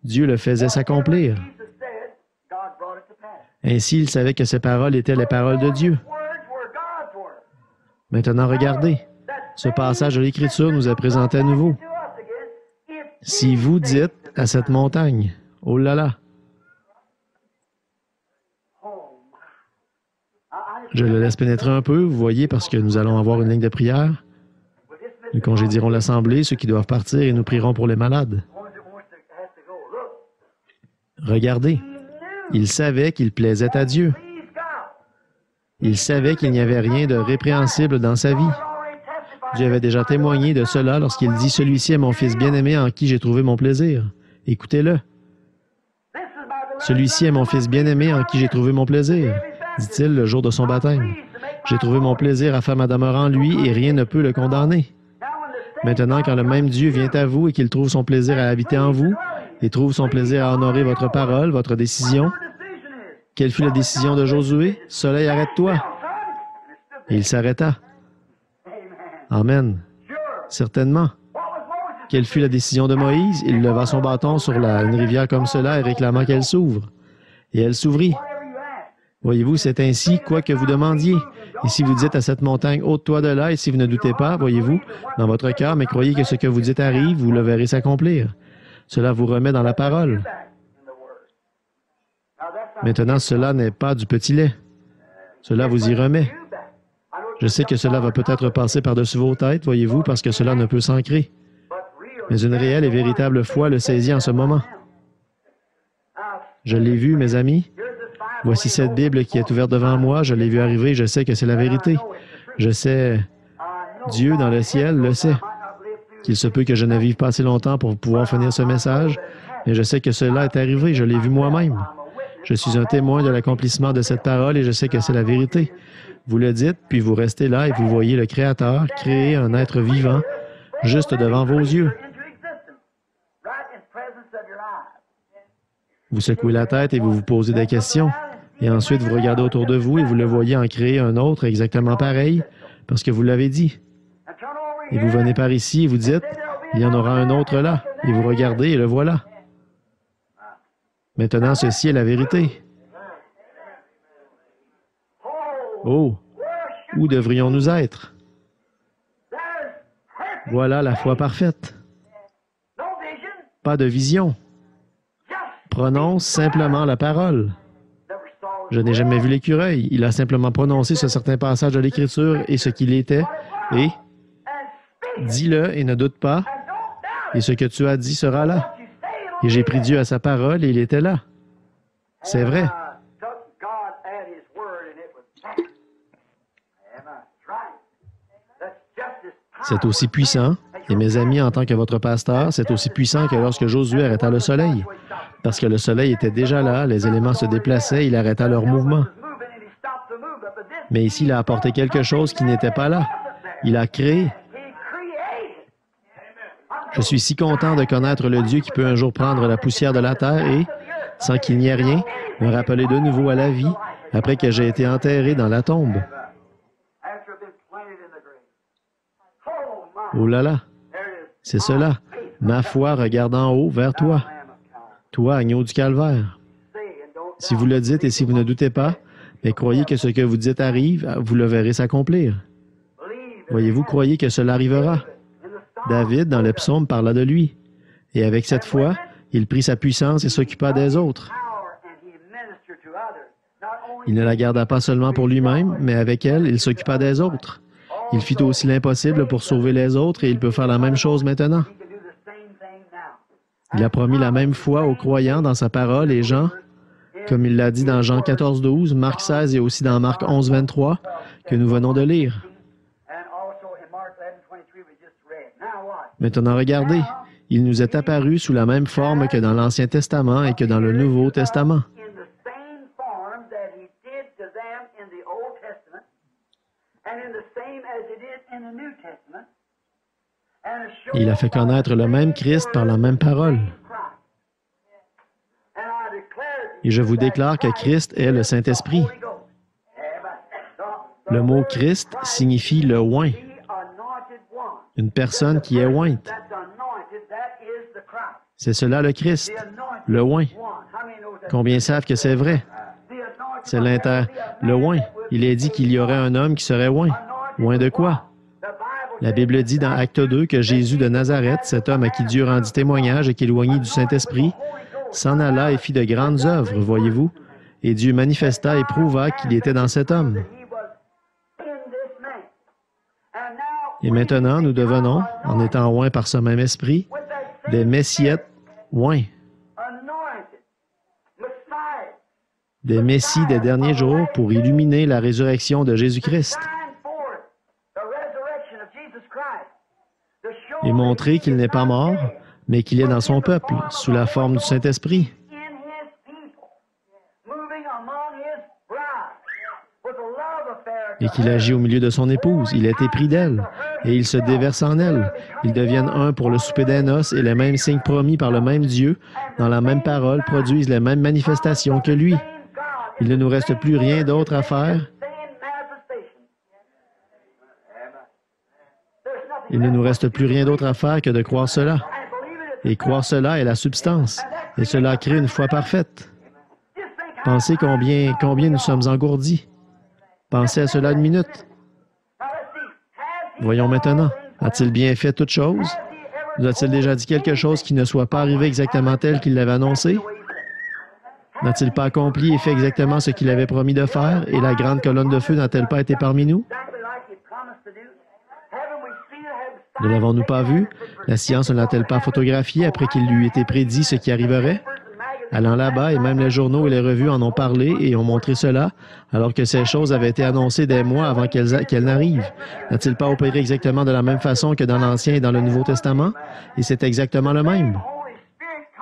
Dieu le faisait s'accomplir. Ainsi, il savait que ces paroles étaient les paroles de Dieu. Maintenant, regardez. Ce passage de l'Écriture nous est présenté à nouveau. Si vous dites à cette montagne, « Oh là là! » Je le laisse pénétrer un peu, vous voyez, parce que nous allons avoir une ligne de prière. Nous congédierons l'assemblée, ceux qui doivent partir, et nous prierons pour les malades. Regardez, il savait qu'il plaisait à Dieu. Il savait qu'il n'y avait rien de répréhensible dans sa vie. Dieu avait déjà témoigné de cela lorsqu'il dit « Celui-ci est mon Fils bien-aimé en qui j'ai trouvé mon plaisir. Écoutez-le. Celui-ci est mon Fils bien-aimé en qui j'ai trouvé mon plaisir, dit-il le jour de son baptême. J'ai trouvé mon plaisir à faire ma demeure en lui et rien ne peut le condamner. Maintenant, quand le même Dieu vient à vous et qu'il trouve son plaisir à habiter en vous et trouve son plaisir à honorer votre parole, votre décision, quelle fut la décision de Josué? « Soleil, arrête-toi. » Et il s'arrêta. Amen. Certainement. Quelle fut la décision de Moïse? Il leva son bâton sur une rivière comme cela et réclama qu'elle s'ouvre. Et elle s'ouvrit. Voyez-vous, c'est ainsi, quoi que vous demandiez. Et si vous dites à cette montagne, ôte-toi de là, et si vous ne doutez pas, voyez-vous, dans votre cœur, mais croyez que ce que vous dites arrive, vous le verrez s'accomplir. Cela vous remet dans la parole. Maintenant, cela n'est pas du petit lait. Cela vous y remet. Je sais que cela va peut-être passer par-dessus vos têtes, voyez-vous, parce que cela ne peut s'ancrer. Mais une réelle et véritable foi le saisit en ce moment. Je l'ai vu, mes amis. Voici cette Bible qui est ouverte devant moi. Je l'ai vue arriver. Je sais que c'est la vérité. Je sais, Dieu dans le ciel le sait, qu'il se peut que je ne vive pas assez longtemps pour pouvoir finir ce message, mais je sais que cela est arrivé. Je l'ai vu moi-même. Je suis un témoin de l'accomplissement de cette parole et je sais que c'est la vérité. Vous le dites, puis vous restez là et vous voyez le Créateur créer un être vivant juste devant vos yeux. Vous secouez la tête et vous vous posez des questions. Et ensuite, vous regardez autour de vous et vous le voyez en créer un autre exactement pareil, parce que vous l'avez dit. Et vous venez par ici et vous dites, il y en aura un autre là. Et vous regardez et le voilà. Maintenant, ceci est la vérité. Oh, où devrions-nous être? Voilà la foi parfaite. Pas de vision. Prononce simplement la parole. Je n'ai jamais vu l'écureuil. Il a simplement prononcé ce certain passage de l'Écriture et ce qu'il était, et dis-le et ne doute pas, et ce que tu as dit sera là. Et j'ai pris Dieu à sa parole et il était là. C'est vrai. C'est aussi puissant, et mes amis, en tant que votre pasteur, c'est aussi puissant que lorsque Josué arrêta le soleil. Parce que le soleil était déjà là, les éléments se déplaçaient, il arrêta leur mouvement. Mais ici, il a apporté quelque chose qui n'était pas là. Il a créé. Je suis si content de connaître le Dieu qui peut un jour prendre la poussière de la terre et, sans qu'il n'y ait rien, me rappeler de nouveau à la vie après que j'ai été enterré dans la tombe. Oh là là, c'est cela. Ma foi regarde en haut vers toi. Toi, agneau du calvaire. Si vous le dites et si vous ne doutez pas, mais croyez que ce que vous dites arrive, vous le verrez s'accomplir. Voyez-vous, croyez que cela arrivera. David, dans le psaume, parla de lui. Et avec cette foi, il prit sa puissance et s'occupa des autres. Il ne la garda pas seulement pour lui-même, mais avec elle, il s'occupa des autres. Il fit aussi l'impossible pour sauver les autres et il peut faire la même chose maintenant. Il a promis la même foi aux croyants dans sa parole et Jean, comme il l'a dit dans Jean 14:12, Marc 16 et aussi dans Marc 11:23, que nous venons de lire. Maintenant, regardez, il nous est apparu sous la même forme que dans l'Ancien Testament et que dans le Nouveau Testament. Il a fait connaître le même Christ par la même parole. Et je vous déclare que Christ est le Saint-Esprit. Le mot Christ signifie le oint. Une personne qui est ointe. C'est cela le Christ, le oint. Combien savent que c'est vrai? C'est le oint. Il est dit qu'il y aurait un homme qui serait oint. Oint de quoi? La Bible dit dans Acte 2 que Jésus de Nazareth, cet homme à qui Dieu rendit témoignage et qui éloigné du Saint-Esprit, s'en alla et fit de grandes œuvres, voyez-vous, et Dieu manifesta et prouva qu'il était dans cet homme. Et maintenant, nous devenons, en étant oints par ce même esprit, des messiettes oints, des messies des derniers jours pour illuminer la résurrection de Jésus-Christ et montrer qu'il n'est pas mort, mais qu'il est dans son peuple, sous la forme du Saint-Esprit, et qu'il agit au milieu de son épouse. Il a été pris d'elle, et il se déverse en elle. Ils deviennent un pour le souper des noces, et les mêmes signes promis par le même Dieu, dans la même parole, produisent les mêmes manifestations que lui. Il ne nous reste plus rien d'autre à faire. Il ne nous reste plus rien d'autre à faire que de croire cela. Et croire cela est la substance, et cela crée une foi parfaite. Pensez combien nous sommes engourdis. Pensez à cela une minute. Voyons maintenant. A-t-il bien fait toute chose? Nous a-t-il déjà dit quelque chose qui ne soit pas arrivé exactement tel qu'il l'avait annoncé? N'a-t-il pas accompli et fait exactement ce qu'il avait promis de faire? Et la grande colonne de feu n'a-t-elle pas été parmi nous? Ne l'avons-nous pas vu? La science ne l'a-t-elle pas photographié après qu'il lui été prédit ce qui arriverait? Allant là-bas, et même les journaux et les revues en ont parlé et ont montré cela, alors que ces choses avaient été annoncées des mois avant qu'elles n'arrivent. N'a-t-il pas opéré exactement de la même façon que dans l'Ancien et dans le Nouveau Testament? Et c'est exactement le même.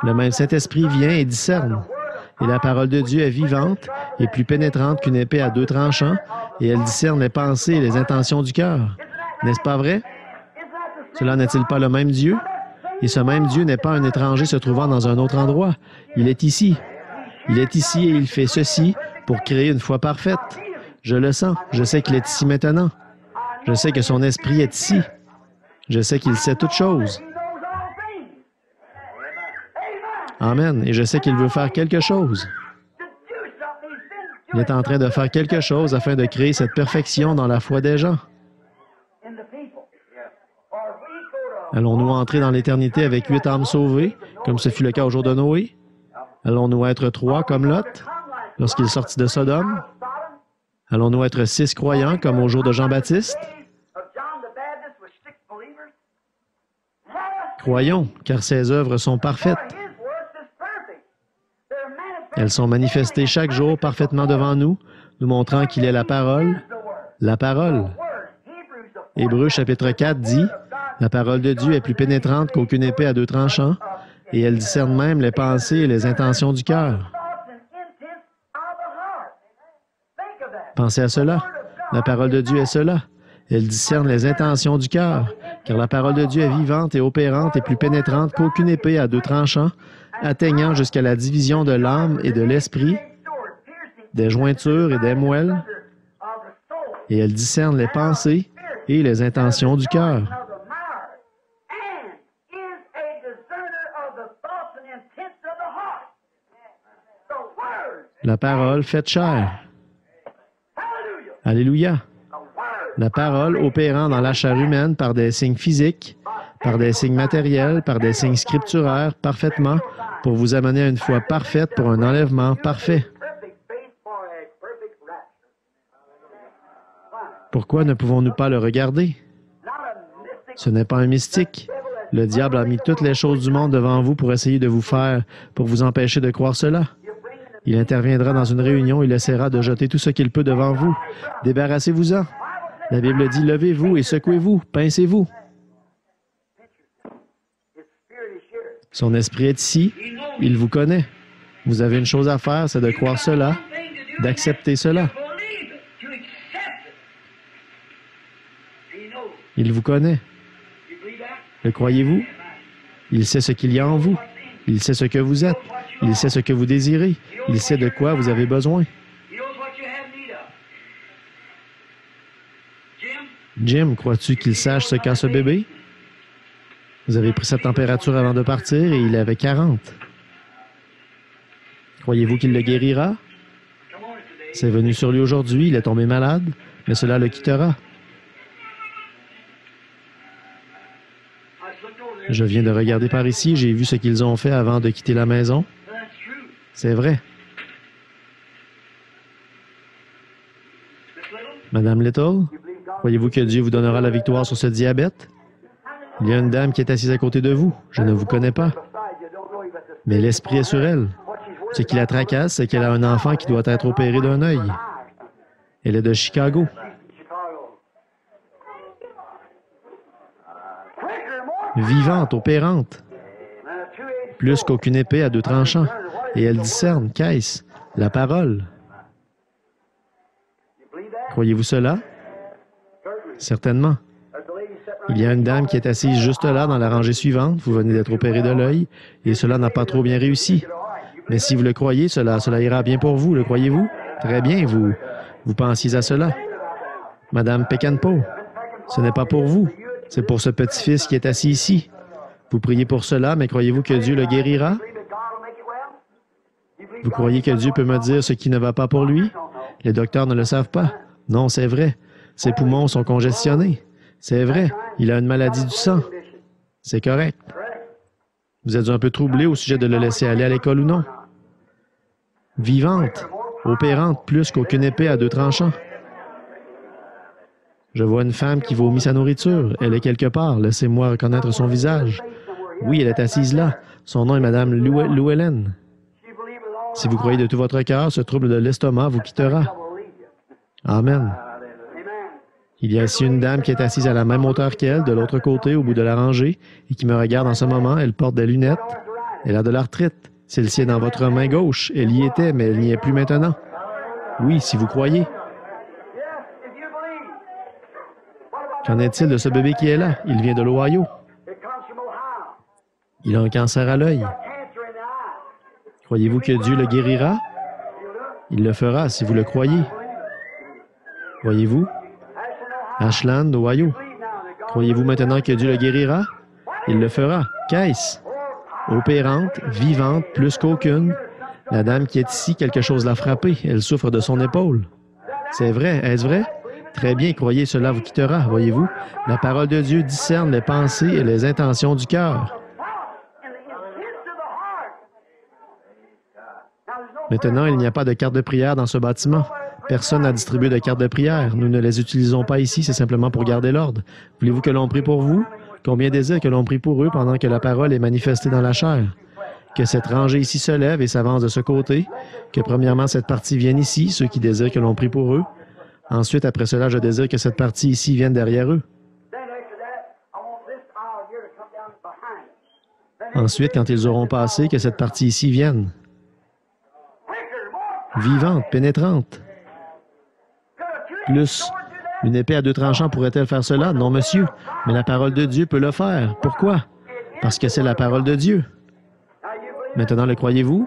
Le même Saint-Esprit vient et discerne. Et la parole de Dieu est vivante et plus pénétrante qu'une épée à deux tranchants, et elle discerne les pensées et les intentions du cœur. N'est-ce pas vrai? Cela n'est-il pas le même Dieu? Et ce même Dieu n'est pas un étranger se trouvant dans un autre endroit. Il est ici. Il est ici et il fait ceci pour créer une foi parfaite. Je le sens. Je sais qu'il est ici maintenant. Je sais que son esprit est ici. Je sais qu'il sait toutes choses. Amen. Et je sais qu'il veut faire quelque chose. Il est en train de faire quelque chose afin de créer cette perfection dans la foi des gens. Allons-nous entrer dans l'éternité avec 8 âmes sauvées, comme ce fut le cas au jour de Noé? Allons-nous être 3 comme Lot, lorsqu'il sortit de Sodome? Allons-nous être 6 croyants, comme au jour de Jean-Baptiste? Croyons, car ses œuvres sont parfaites. Elles sont manifestées chaque jour parfaitement devant nous, nous montrant qu'il est la parole. La parole. Hébreux chapitre 4 dit: la parole de Dieu est plus pénétrante qu'aucune épée à deux tranchants, et elle discerne même les pensées et les intentions du cœur. Pensez à cela. La parole de Dieu est cela. Elle discerne les intentions du cœur, car la parole de Dieu est vivante et opérante et plus pénétrante qu'aucune épée à deux tranchants, atteignant jusqu'à la division de l'âme et de l'esprit, des jointures et des moelles, et elle discerne les pensées et les intentions du cœur. La parole faite chair. Alléluia. La parole opérant dans la chair humaine par des signes physiques, par des signes matériels, par des signes scripturaires, parfaitement, pour vous amener à une foi parfaite pour un enlèvement parfait. Pourquoi ne pouvons-nous pas le regarder? Ce n'est pas un mystique. Le diable a mis toutes les choses du monde devant vous pour essayer de vous faire, pour vous empêcher de croire cela. Il interviendra dans une réunion, il essaiera de jeter tout ce qu'il peut devant vous. Débarrassez-vous-en. La Bible dit: levez-vous et secouez-vous, pincez-vous. Son esprit est ici, il vous connaît. Vous avez une chose à faire, c'est de croire cela, d'accepter cela. Il vous connaît. Le croyez-vous? Il sait ce qu'il y a en vous. Il sait ce que vous êtes. Il sait ce que vous désirez. Il sait de quoi vous avez besoin. Jim, crois-tu qu'il sache ce qu'a ce bébé? Vous avez pris sa température avant de partir et il avait 40. Croyez-vous qu'il le guérira? C'est venu sur lui aujourd'hui, il est tombé malade, mais cela le quittera. Je viens de regarder par ici, j'ai vu ce qu'ils ont fait avant de quitter la maison. C'est vrai. Madame Little, Croyez-vous que Dieu vous donnera la victoire sur ce diabète? Il y a une dame qui est assise à côté de vous. Je ne vous connais pas. Mais l'esprit est sur elle. Ce qui la tracasse, c'est qu'elle a un enfant qui doit être opéré d'un œil. Elle est de Chicago. Vivante, opérante. Plus qu'aucune épée à deux tranchants. Et elle discerne, qu'est-ce? La parole. Croyez-vous cela? Certainement. Il y a une dame qui est assise juste là, dans la rangée suivante. Vous venez d'être opéré de l'œil, et cela n'a pas trop bien réussi. Mais si vous le croyez, cela ira bien pour vous, le croyez-vous? Très bien, vous pensiez à cela. Madame Peckinpah, ce n'est pas pour vous. C'est pour ce petit-fils qui est assis ici. Vous priez pour cela, mais croyez-vous que Dieu le guérira? Vous croyez que Dieu peut me dire ce qui ne va pas pour lui? Les docteurs ne le savent pas. Non, c'est vrai. Ses poumons sont congestionnés. C'est vrai. Il a une maladie du sang. C'est correct. Vous êtes un peu troublé au sujet de le laisser aller à l'école ou non? Vivante, opérante plus qu'aucune épée à deux tranchants. Je vois une femme qui vomit sa nourriture. Elle est quelque part. Laissez-moi reconnaître son visage. Oui, elle est assise là. Son nom est Madame Llewellyn. Si vous croyez de tout votre cœur, ce trouble de l'estomac vous quittera. Amen. Il y a ici une dame qui est assise à la même hauteur qu'elle, de l'autre côté, au bout de la rangée, et qui me regarde en ce moment. Elle porte des lunettes. Elle a de l'arthrite. Celle-ci est dans votre main gauche. Elle y était, mais elle n'y est plus maintenant. Oui, si vous croyez. Qu'en est-il de ce bébé qui est là? Il vient de l'Ohio. Il a un cancer à l'œil. Croyez-vous que Dieu le guérira? Il le fera si vous le croyez. Voyez-vous? Ashland, Ohio. Croyez-vous maintenant que Dieu le guérira? Il le fera. Qu'est-ce? Opérante, vivante, plus qu'aucune. La dame qui est ici, quelque chose l'a frappée. Elle souffre de son épaule. C'est vrai, est-ce vrai? Très bien, croyez, cela vous quittera, voyez-vous. La parole de Dieu discerne les pensées et les intentions du cœur. Maintenant, il n'y a pas de carte de prière dans ce bâtiment. Personne n'a distribué de carte de prière. Nous ne les utilisons pas ici, c'est simplement pour garder l'ordre. Voulez-vous que l'on prie pour vous? Combien désirent que l'on prie pour eux pendant que la parole est manifestée dans la chair? Que cette rangée ici se lève et s'avance de ce côté. Que premièrement, cette partie vienne ici, ceux qui désirent que l'on prie pour eux. Ensuite, après cela, je désire que cette partie ici vienne derrière eux. Ensuite, quand ils auront passé, que cette partie ici vienne. Vivante, pénétrante. Plus, une épée à deux tranchants pourrait-elle faire cela? Non, monsieur. Mais la parole de Dieu peut le faire. Pourquoi? Parce que c'est la parole de Dieu. Maintenant, le croyez-vous?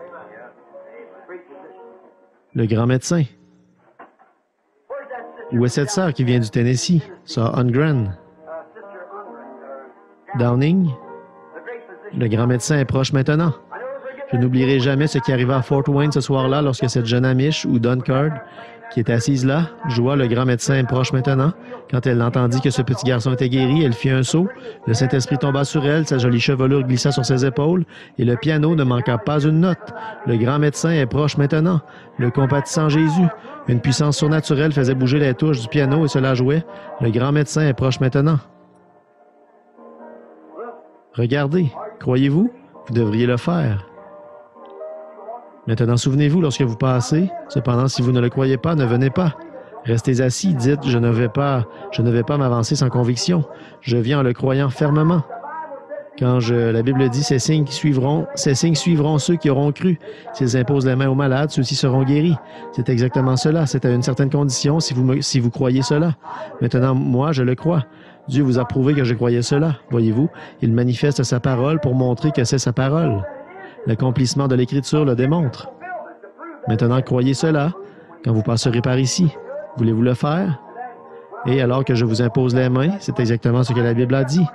Le grand médecin. Où est cette sœur qui vient du Tennessee? Sœur Ungren. Downing? Le grand médecin est proche maintenant. Je n'oublierai jamais ce qui arriva à Fort Wayne ce soir-là lorsque cette jeune Amish, ou Duncard, qui est assise là, joua le grand médecin est proche maintenant. Quand elle entendit que ce petit garçon était guéri, elle fit un saut. Le Saint-Esprit tomba sur elle, sa jolie chevelure glissa sur ses épaules, et le piano ne manqua pas une note. Le grand médecin est proche maintenant. Le compatissant Jésus. Une puissance surnaturelle faisait bouger les touches du piano et cela jouait. Le grand médecin est proche maintenant. Regardez, croyez-vous? Vous devriez le faire. Maintenant, souvenez-vous, lorsque vous passez, cependant, si vous ne le croyez pas, ne venez pas. Restez assis, dites, je ne vais pas m'avancer sans conviction. Je viens en le croyant fermement. La Bible dit, ces signes suivront ceux qui auront cru. S'ils imposent les mains aux malades, ceux-ci seront guéris. C'est exactement cela. C'est à une certaine condition si vous croyez cela. Maintenant, moi, je le crois. Dieu vous a prouvé que je croyais cela. Voyez-vous, il manifeste sa parole pour montrer que c'est sa parole. L'accomplissement de l'Écriture le démontre. Maintenant, croyez cela quand vous passerez par ici. Voulez-vous le faire? Et alors que je vous impose les mains, c'est exactement ce que la Bible a dit.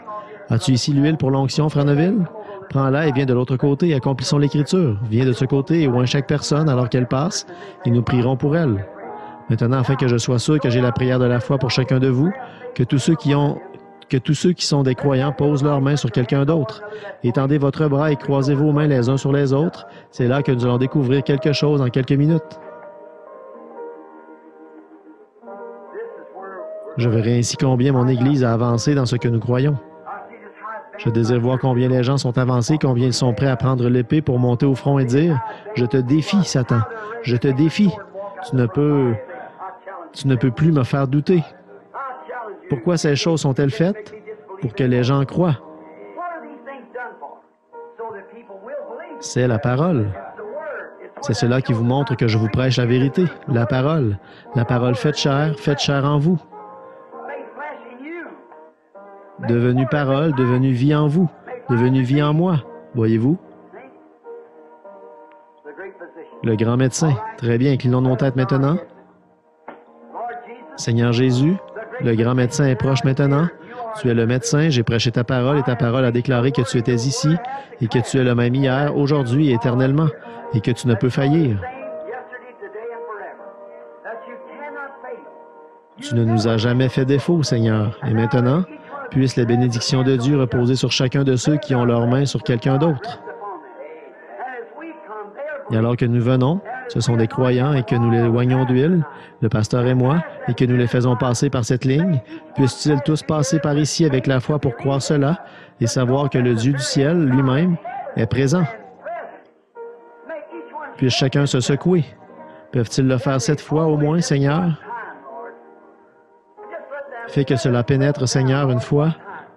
As-tu ici l'huile pour l'onction, Frère Neville? Prends-la et viens de l'autre côté, accomplissons l'Écriture. Viens de ce côté et oint chaque personne alors qu'elle passe, et nous prierons pour elle. Maintenant, afin que je sois sûr que j'ai la prière de la foi pour chacun de vous, que tous ceux qui sont des croyants posent leurs mains sur quelqu'un d'autre. Étendez votre bras et croisez vos mains les uns sur les autres. C'est là que nous allons découvrir quelque chose en quelques minutes. Je verrai ainsi combien mon Église a avancé dans ce que nous croyons. Je désire voir combien les gens sont avancés, combien ils sont prêts à prendre l'épée pour monter au front et dire, « Je te défie, Satan. Je te défie. Tu ne peux plus me faire douter. » Pourquoi ces choses sont-elles faites? Pour que les gens croient. C'est la parole. C'est cela qui vous montre que je vous prêche la vérité, la parole. La parole faite chair en vous. Devenue parole, devenue vie en vous, devenue vie en moi. Voyez-vous? Le grand médecin. Très bien, inclinons nos têtes maintenant. Seigneur Jésus, le grand médecin est proche maintenant. Tu es le médecin, j'ai prêché ta parole et ta parole a déclaré que tu étais ici et que tu es le même hier, aujourd'hui et éternellement et que tu ne peux faillir. Tu ne nous as jamais fait défaut, Seigneur. Et maintenant, puissent les bénédictions de Dieu reposer sur chacun de ceux qui ont leurs mains sur quelqu'un d'autre. Et alors que nous venons, ce sont des croyants et que nous les loignons d'huile, le pasteur et moi, et que nous les faisons passer par cette ligne, puissent-ils tous passer par ici avec la foi pour croire cela et savoir que le Dieu du ciel lui-même est présent. Puisse chacun se secouer. Peuvent-ils le faire 7 fois au moins, Seigneur? Fais que cela pénètre, Seigneur, une fois.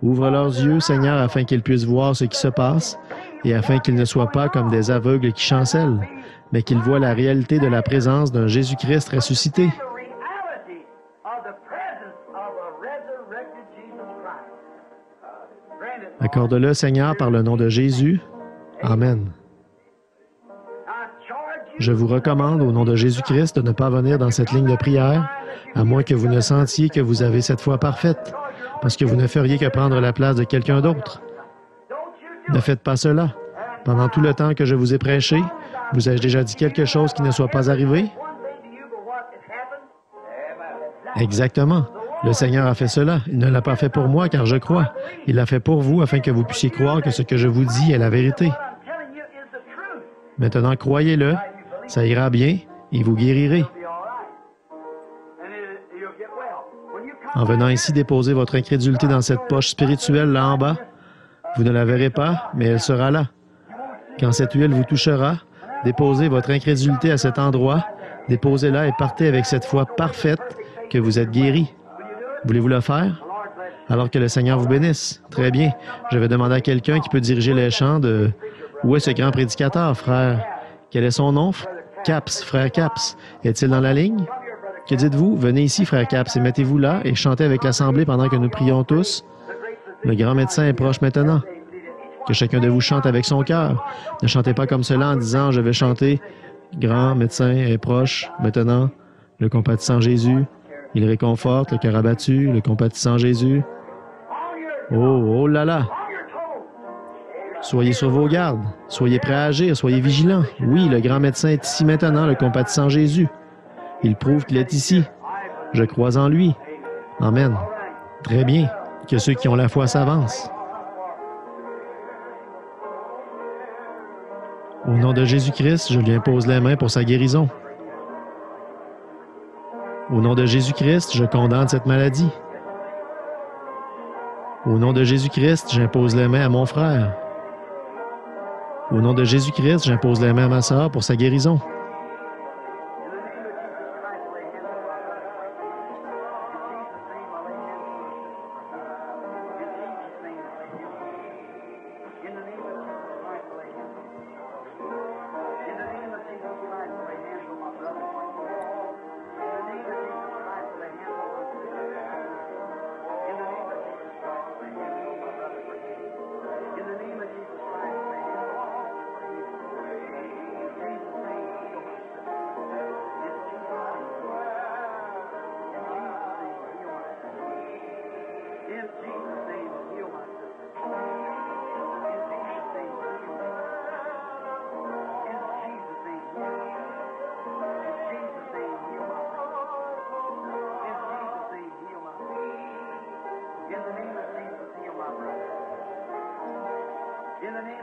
Ouvre leurs yeux, Seigneur, afin qu'ils puissent voir ce qui se passe et afin qu'ils ne soient pas comme des aveugles qui chancellent, mais qu'ils voient la réalité de la présence d'un Jésus-Christ ressuscité. Accorde-le, Seigneur, par le nom de Jésus. Amen. Je vous recommande, au nom de Jésus-Christ, de ne pas venir dans cette ligne de prière, à moins que vous ne sentiez que vous avez cette foi parfaite, parce que vous ne feriez que prendre la place de quelqu'un d'autre. Ne faites pas cela. Pendant tout le temps que je vous ai prêché, vous ai-je déjà dit quelque chose qui ne soit pas arrivé? Exactement. Le Seigneur a fait cela. Il ne l'a pas fait pour moi, car je crois. Il l'a fait pour vous, afin que vous puissiez croire que ce que je vous dis est la vérité. Maintenant, croyez-le, ça ira bien, et vous guérirez. En venant ici déposer votre incrédulité dans cette poche spirituelle là en bas, vous ne la verrez pas, mais elle sera là. Quand cette huile vous touchera, déposez votre incrédulité à cet endroit, déposez-la et partez avec cette foi parfaite que vous êtes guéri. Voulez-vous le faire? Alors que le Seigneur vous bénisse. Très bien. Je vais demander à quelqu'un qui peut diriger les chants de... Où est ce grand prédicateur, frère? Quel est son nom? Caps, frère Caps. Est-il dans la ligne? Que dites-vous? Venez ici, frère Caps, et mettez-vous là et chantez avec l'Assemblée pendant que nous prions tous. Le grand médecin est proche maintenant. Que chacun de vous chante avec son cœur. Ne chantez pas comme cela en disant « Je vais chanter. Grand médecin est proche maintenant. Le compatissant Jésus. Il réconforte le cœur abattu. Le compatissant Jésus. Oh, oh là là! Soyez sur vos gardes. Soyez prêts à agir. Soyez vigilants. Oui, le grand médecin est ici maintenant, le compatissant Jésus. Il prouve qu'il est ici. Je crois en lui. Amen. Très bien. Que ceux qui ont la foi s'avancent. Au nom de Jésus-Christ, je lui impose les mains pour sa guérison. Au nom de Jésus-Christ, je condamne cette maladie. Au nom de Jésus-Christ, j'impose les mains à mon frère. Au nom de Jésus-Christ, j'impose les mains à ma sœur pour sa guérison.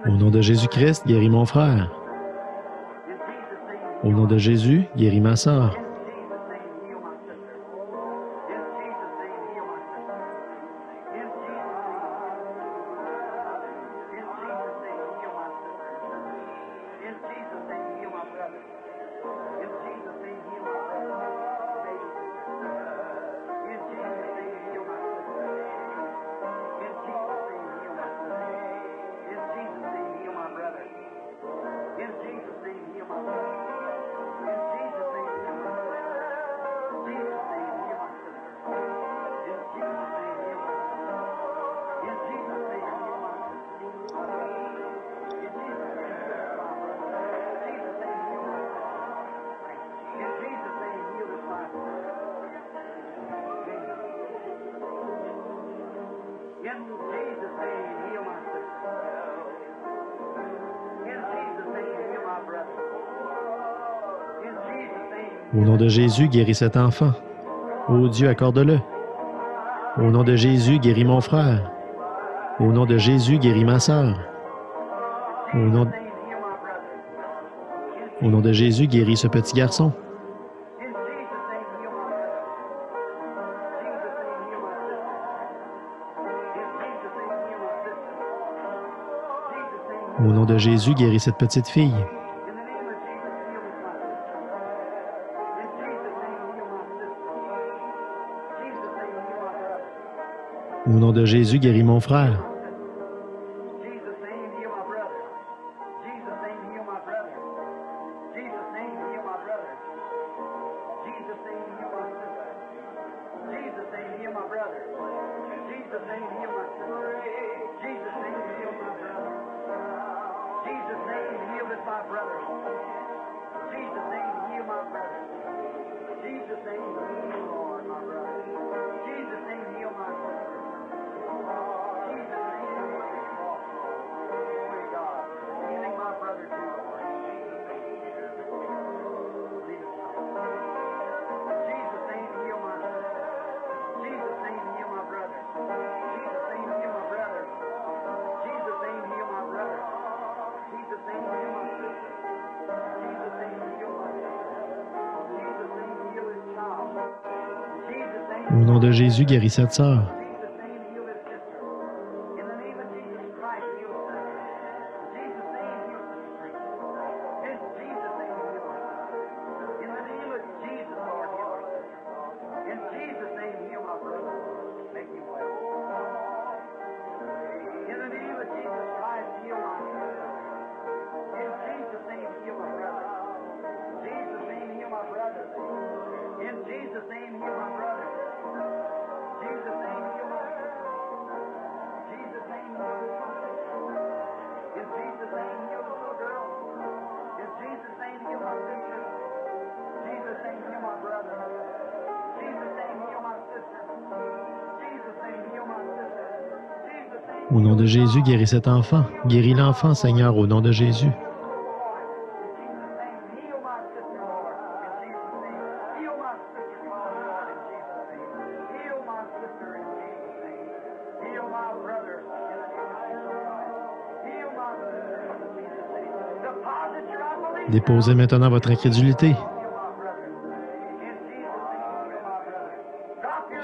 Au nom de Jésus-Christ, guéris mon frère. Au nom de Jésus, guéris ma sœur. Au nom de Jésus, guéris cet enfant. Ô Dieu, accorde-le. Au nom de Jésus, guéris mon frère. Au nom de Jésus, guéris ma sœur. Au nom de Jésus, guéris ce petit garçon. Au nom de Jésus, guéris cette petite fille. Au nom de Jésus, guéris mon frère. Au nom de Jésus, guéris cette sœur. Au nom de Jésus, guéris cet enfant. Guéris l'enfant, Seigneur, au nom de Jésus. Déposez maintenant votre incrédulité.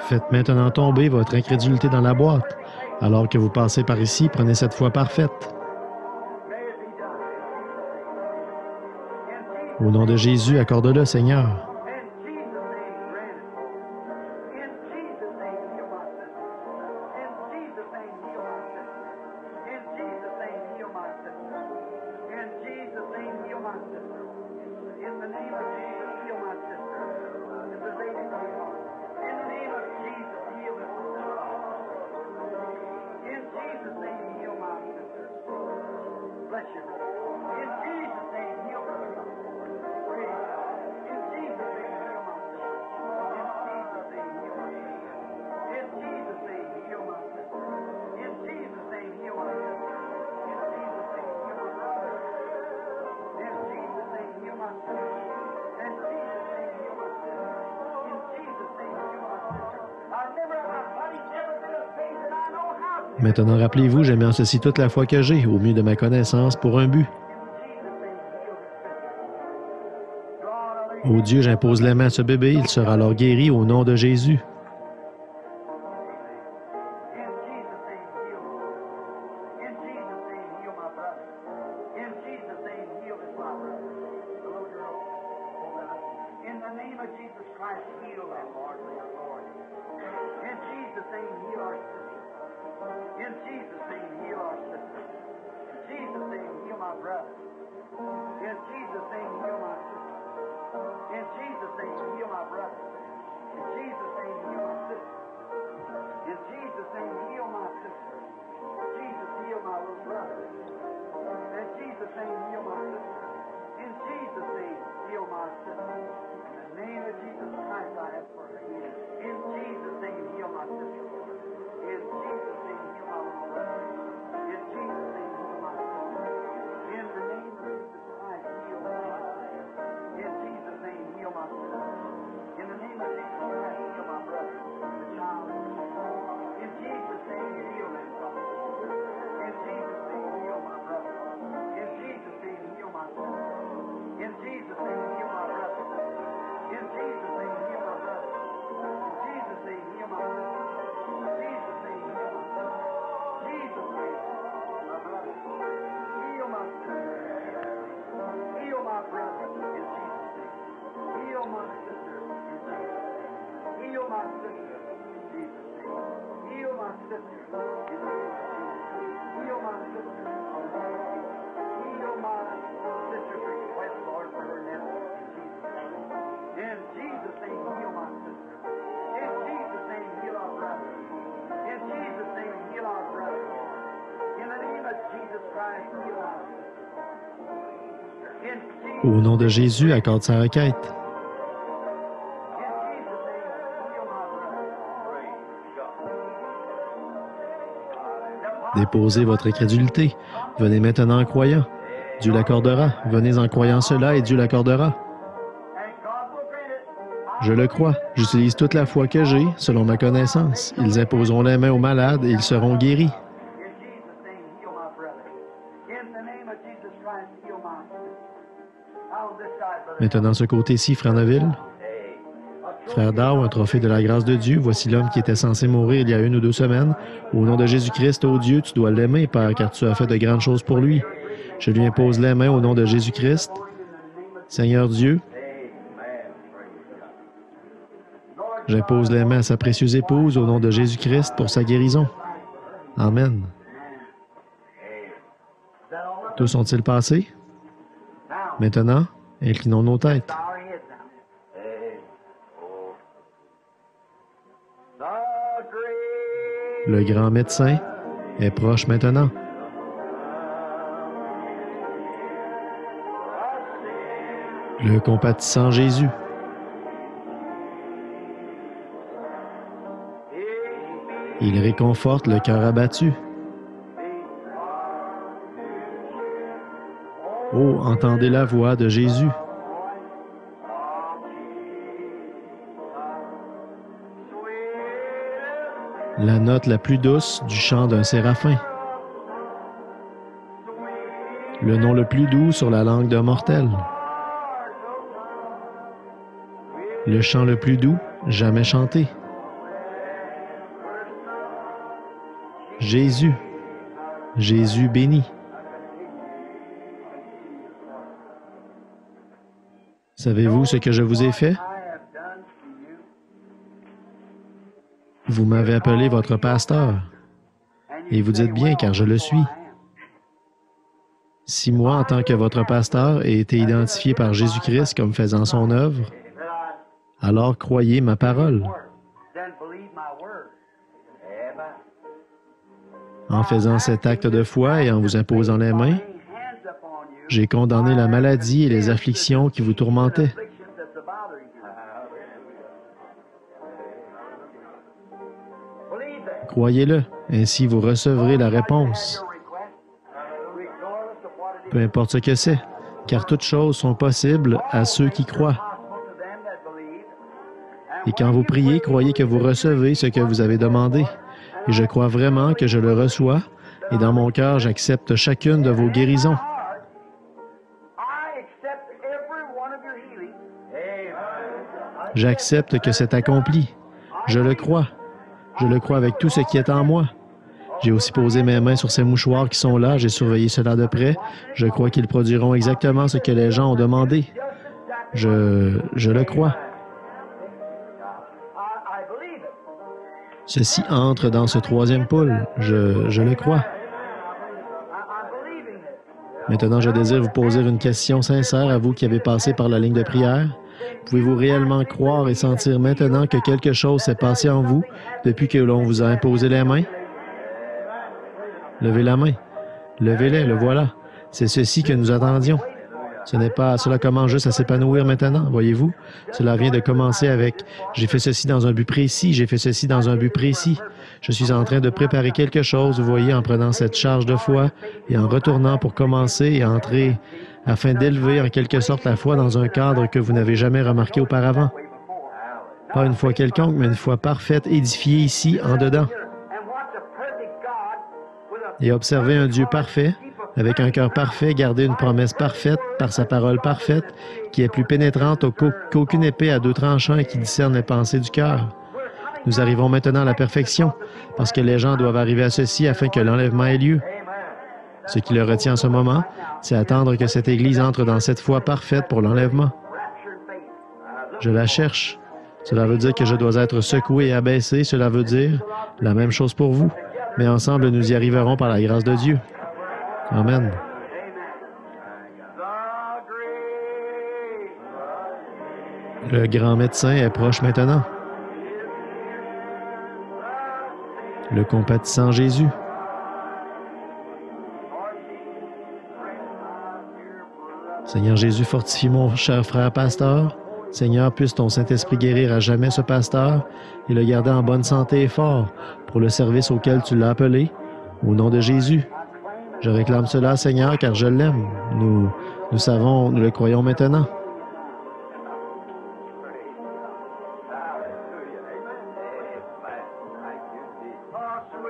Faites maintenant tomber votre incrédulité dans la boîte. Alors que vous passez par ici, prenez cette foi parfaite. Au nom de Jésus, accorde-le, Seigneur. Maintenant, rappelez-vous, j'aimais en ceci toute la foi que j'ai, au mieux de ma connaissance, pour un but. Ô Dieu, j'impose les mains à ce bébé, il sera alors guéri au nom de Jésus. Au nom de Jésus, accorde sa requête. Déposez votre incrédulité. Venez maintenant en croyant. Dieu l'accordera. Venez en croyant cela et Dieu l'accordera. Je le crois. J'utilise toute la foi que j'ai, selon ma connaissance. Ils imposeront les mains aux malades et ils seront guéris. Maintenant, ce côté-ci, Frère Neville. Frère Dow, un trophée de la grâce de Dieu. Voici l'homme qui était censé mourir il y a 1 ou 2 semaines. Au nom de Jésus-Christ, ô Dieu, tu dois l'aimer, Père, car tu as fait de grandes choses pour lui. Je lui impose les mains au nom de Jésus-Christ. Seigneur Dieu, j'impose les mains à sa précieuse épouse au nom de Jésus-Christ pour sa guérison. Amen. Tous sont-ils passés? Maintenant, inclinons nos têtes. Le grand médecin est proche maintenant. Le compatissant Jésus. Il réconforte le cœur abattu. Oh, entendez la voix de Jésus. La note la plus douce du chant d'un séraphin. Le nom le plus doux sur la langue d'un mortel. Le chant le plus doux jamais chanté. Jésus, Jésus béni. Savez-vous ce que je vous ai fait? Vous m'avez appelé votre pasteur, et vous dites bien car je le suis. Si moi, en tant que votre pasteur, ai été identifié par Jésus-Christ comme faisant son œuvre, alors croyez ma parole. En faisant cet acte de foi et en vous imposant les mains, j'ai condamné la maladie et les afflictions qui vous tourmentaient. Croyez-le, ainsi vous recevrez la réponse. Peu importe ce que c'est, car toutes choses sont possibles à ceux qui croient. Et quand vous priez, croyez que vous recevez ce que vous avez demandé. Et je crois vraiment que je le reçois, et dans mon cœur, j'accepte chacune de vos guérisons. J'accepte que c'est accompli. Je le crois. Je le crois avec tout ce qui est en moi. J'ai aussi posé mes mains sur ces mouchoirs qui sont là. J'ai surveillé cela de près. Je crois qu'ils produiront exactement ce que les gens ont demandé. Je le crois. Ceci entre dans ce troisième pool. Je le crois. Maintenant, je désire vous poser une question sincère à vous qui avez passé par la ligne de prière. Pouvez-vous réellement croire et sentir maintenant que quelque chose s'est passé en vous depuis que l'on vous a imposé les mains? Levez la main. Levez-les, le voilà. C'est ceci que nous attendions. Cela commence juste à s'épanouir maintenant, voyez-vous? Cela vient de commencer avec « j'ai fait ceci dans un but précis, j'ai fait ceci dans un but précis ». Je suis en train de préparer quelque chose, vous voyez, en prenant cette charge de foi et en retournant pour commencer et entrer afin d'élever en quelque sorte la foi dans un cadre que vous n'avez jamais remarqué auparavant. Pas une foi quelconque, mais une foi parfaite, édifiée ici, en dedans. Et observer un Dieu parfait, avec un cœur parfait, garder une promesse parfaite par sa parole parfaite, qui est plus pénétrante qu'aucune épée à 2 tranchants et qui discerne les pensées du cœur. Nous arrivons maintenant à la perfection, parce que les gens doivent arriver à ceci afin que l'enlèvement ait lieu. Ce qui le retient en ce moment, c'est attendre que cette Église entre dans cette foi parfaite pour l'enlèvement. Je la cherche. Cela veut dire que je dois être secoué et abaissé. Cela veut dire la même chose pour vous. Mais ensemble, nous y arriverons par la grâce de Dieu. Amen. Le grand médecin est proche maintenant. Le compatissant Seigneur Jésus, fortifie mon cher frère pasteur. Seigneur, puisse ton Saint-Esprit guérir à jamais ce pasteur et le garder en bonne santé et fort pour le service auquel tu l'as appelé. Au nom de Jésus, je réclame cela, Seigneur, car je l'aime. Nous savons, nous le croyons maintenant.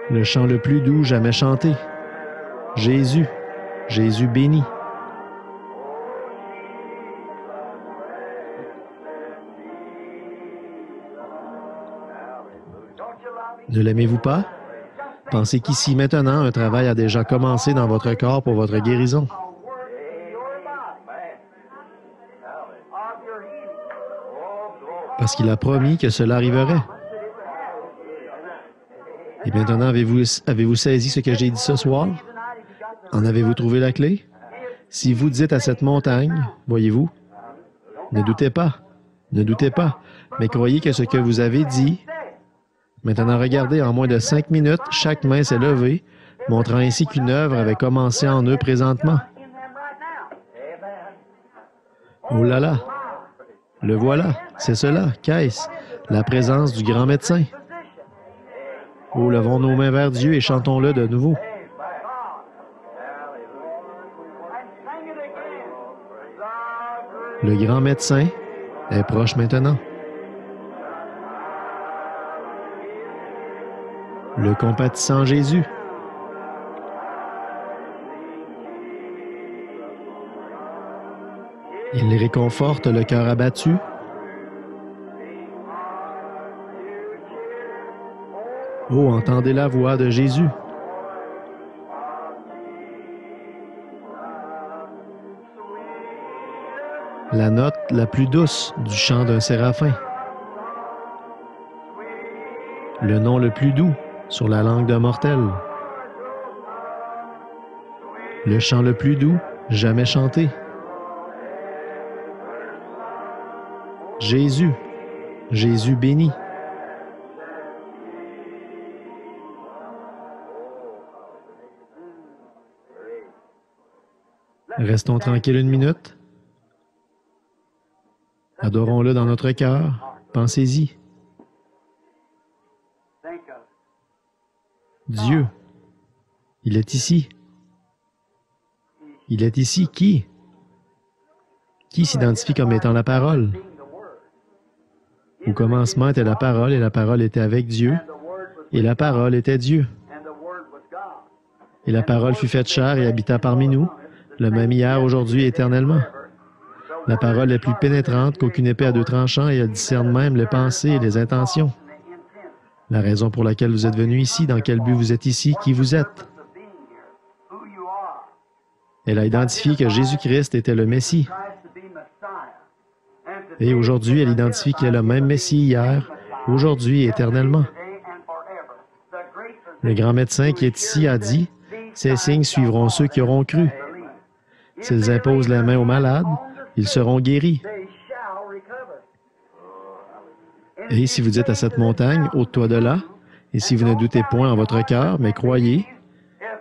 Le chant le plus doux jamais chanté. Jésus, Jésus béni. Ne l'aimez-vous pas? Pensez qu'ici, maintenant, un travail a déjà commencé dans votre corps pour votre guérison. Parce qu'il a promis que cela arriverait. Et maintenant, avez-vous saisi ce que j'ai dit ce soir? En avez-vous trouvé la clé? Si vous dites à cette montagne, voyez-vous, ne doutez pas, mais croyez que ce que vous avez dit. Maintenant, regardez, en moins de 5 minutes, chaque main s'est levée, montrant ainsi qu'une œuvre avait commencé en eux présentement. Oh là là! Le voilà, c'est cela, qu'est-ce? La présence du grand médecin. Oh, levons nos mains vers Dieu et chantons-le de nouveau. Le grand médecin est proche maintenant. Le compatissant Jésus. Il réconforte le cœur abattu. Oh, entendez la voix de Jésus. La note la plus douce du chant d'un séraphin. Le nom le plus doux sur la langue d'un mortel. Le chant le plus doux jamais chanté. Jésus, Jésus béni. Restons tranquilles une minute. Adorons-le dans notre cœur. Pensez-y. Dieu, il est ici. Il est ici. Qui? Qui s'identifie comme étant la parole? Au commencement était la parole, et la parole était avec Dieu, et la parole était Dieu. Et la parole fut faite chair et habita parmi nous, le même hier, aujourd'hui et éternellement. La parole est plus pénétrante qu'aucune épée à 2 tranchants, et elle discerne même les pensées et les intentions. La raison pour laquelle vous êtes venu ici, dans quel but vous êtes ici, qui vous êtes. Elle a identifié que Jésus-Christ était le Messie. Et aujourd'hui, elle identifie qu'il est le même Messie hier, aujourd'hui et éternellement. Le grand médecin qui est ici a dit, « Ces signes suivront ceux qui auront cru. S'ils imposent les mains aux malades, ils seront guéris. » Et si vous dites à cette montagne, « Ôte-toi de là », et si vous ne doutez point en votre cœur, mais croyez,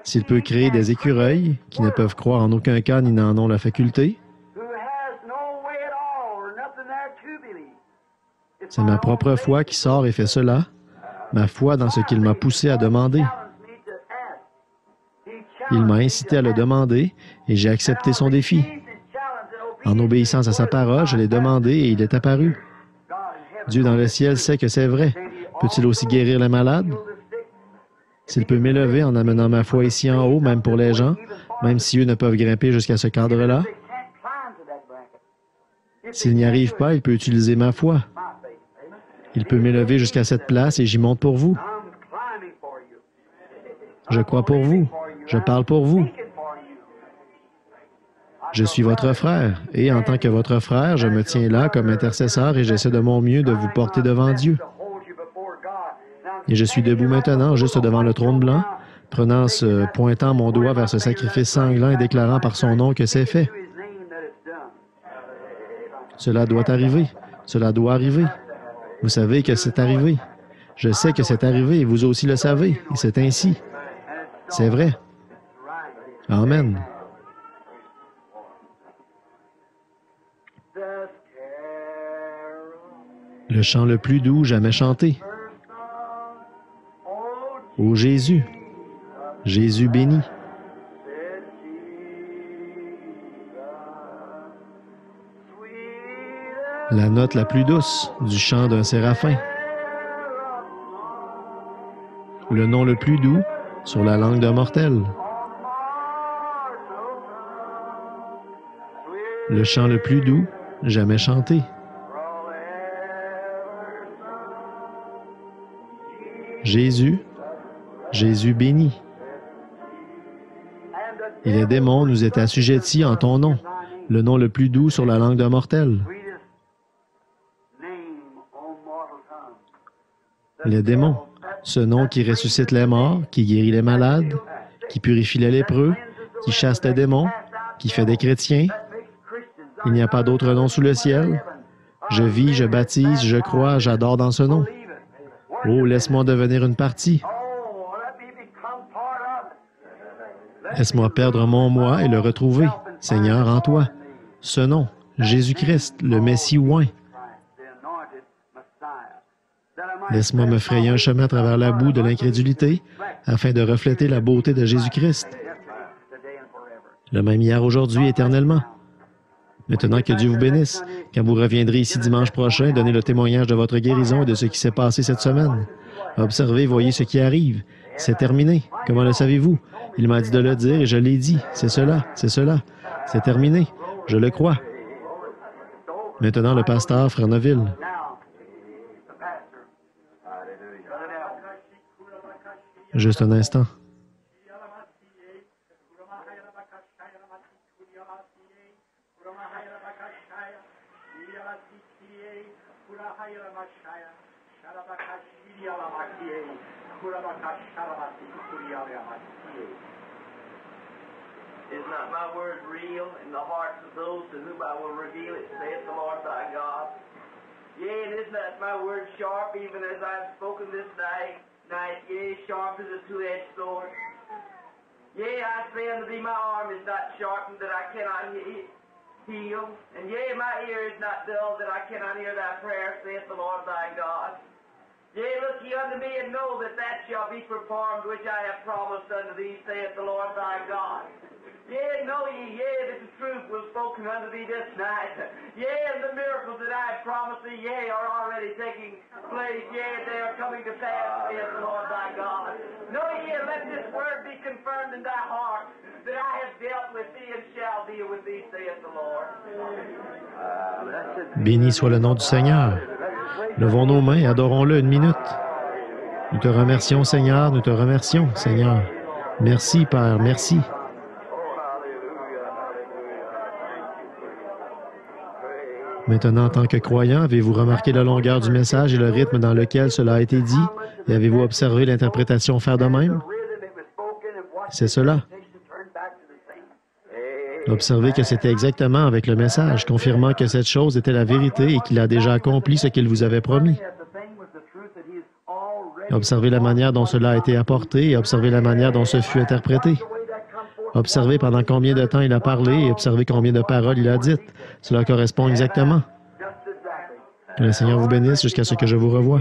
s'il peut créer des écureuils qui ne peuvent croire en aucun cas ni n'en ont la faculté, c'est ma propre foi qui sort et fait cela, ma foi dans ce qu'il m'a poussé à demander. Il m'a incité à le demander et j'ai accepté son défi. En obéissance à sa parole, je l'ai demandé et il est apparu. Dieu dans le ciel sait que c'est vrai. Peut-il aussi guérir les malades? S'il peut m'élever en amenant ma foi ici en haut, même pour les gens, même si eux ne peuvent grimper jusqu'à ce cadre-là, s'il n'y arrive pas, il peut utiliser ma foi. Il peut m'élever jusqu'à cette place et j'y monte pour vous. Je crois pour vous. Je parle pour vous. Je suis votre frère et en tant que votre frère, je me tiens là comme intercesseur et j'essaie de mon mieux de vous porter devant Dieu. Et je suis debout maintenant, juste devant le trône blanc, pointant mon doigt vers ce sacrifice sanglant et déclarant par son nom que c'est fait. Cela doit arriver. Cela doit arriver. Vous savez que c'est arrivé. Je sais que c'est arrivé et vous aussi le savez. Et c'est ainsi. C'est vrai. Amen. Le chant le plus doux jamais chanté. Ô Jésus, Jésus béni. La note la plus douce du chant d'un séraphin. Le nom le plus doux sur la langue d'un mortel. Le chant le plus doux jamais chanté. Jésus, Jésus béni. Et les démons nous étaient assujettis en ton nom, le nom le plus doux sur la langue d'un mortel. Les démons, ce nom qui ressuscite les morts, qui guérit les malades, qui purifie les lépreux, qui chasse les démons, qui fait des chrétiens. Il n'y a pas d'autre nom sous le ciel. Je vis, je baptise, je crois, j'adore dans ce nom. Oh, laisse-moi devenir une partie. Laisse-moi perdre mon moi et le retrouver, Seigneur, en toi. Ce nom, Jésus-Christ, le Messie oint. Laisse-moi me frayer un chemin à travers la boue de l'incrédulité afin de refléter la beauté de Jésus-Christ. Le même hier, aujourd'hui, éternellement. Maintenant que Dieu vous bénisse, quand vous reviendrez ici dimanche prochain, donnez le témoignage de votre guérison et de ce qui s'est passé cette semaine. Observez, voyez ce qui arrive. C'est terminé. Comment le savez-vous? Il m'a dit de le dire et je l'ai dit. C'est cela, c'est cela. C'est terminé. Je le crois. Maintenant, le pasteur Frère Neville. Juste un instant. Is not my word real in the hearts of those to whom I will reveal it, saith the Lord thy God? Yea, and is not my word sharp, even as I have spoken this night, yea, sharp as a two-edged sword? Yea, I say unto thee, my arm is not sharpened that I cannot heal, and yea, my ear is not dull that I cannot hear thy prayer, saith the Lord thy God. Yea, look ye unto me, and know that that shall be performed which I have promised unto thee, saith the Lord thy God. Yea, know ye, that the truth was spoken unto thee this night. Yea, and the miracles that I have promised thee, are already taking place. Yea, they are coming to pass, saith the Lord thy God. Know ye, let this word be confirmed in thy heart, that I have dealt with thee and shall deal with thee, saith the Lord. Béni soit le nom du Seigneur. Levons nos mains et adorons-le une minute. Nous te remercions, Seigneur, nous te remercions, Seigneur. Merci, Père, merci. Maintenant, en tant que croyant, avez-vous remarqué la longueur du message et le rythme dans lequel cela a été dit? Et avez-vous observé l'interprétation faire de même? C'est cela. Observez que c'était exactement avec le message, confirmant que cette chose était la vérité et qu'il a déjà accompli ce qu'il vous avait promis. Observez la manière dont cela a été apporté et observez la manière dont ce fut interprété. Observez pendant combien de temps il a parlé et observez combien de paroles il a dites. Cela correspond exactement. Que le Seigneur vous bénisse jusqu'à ce que je vous revoie.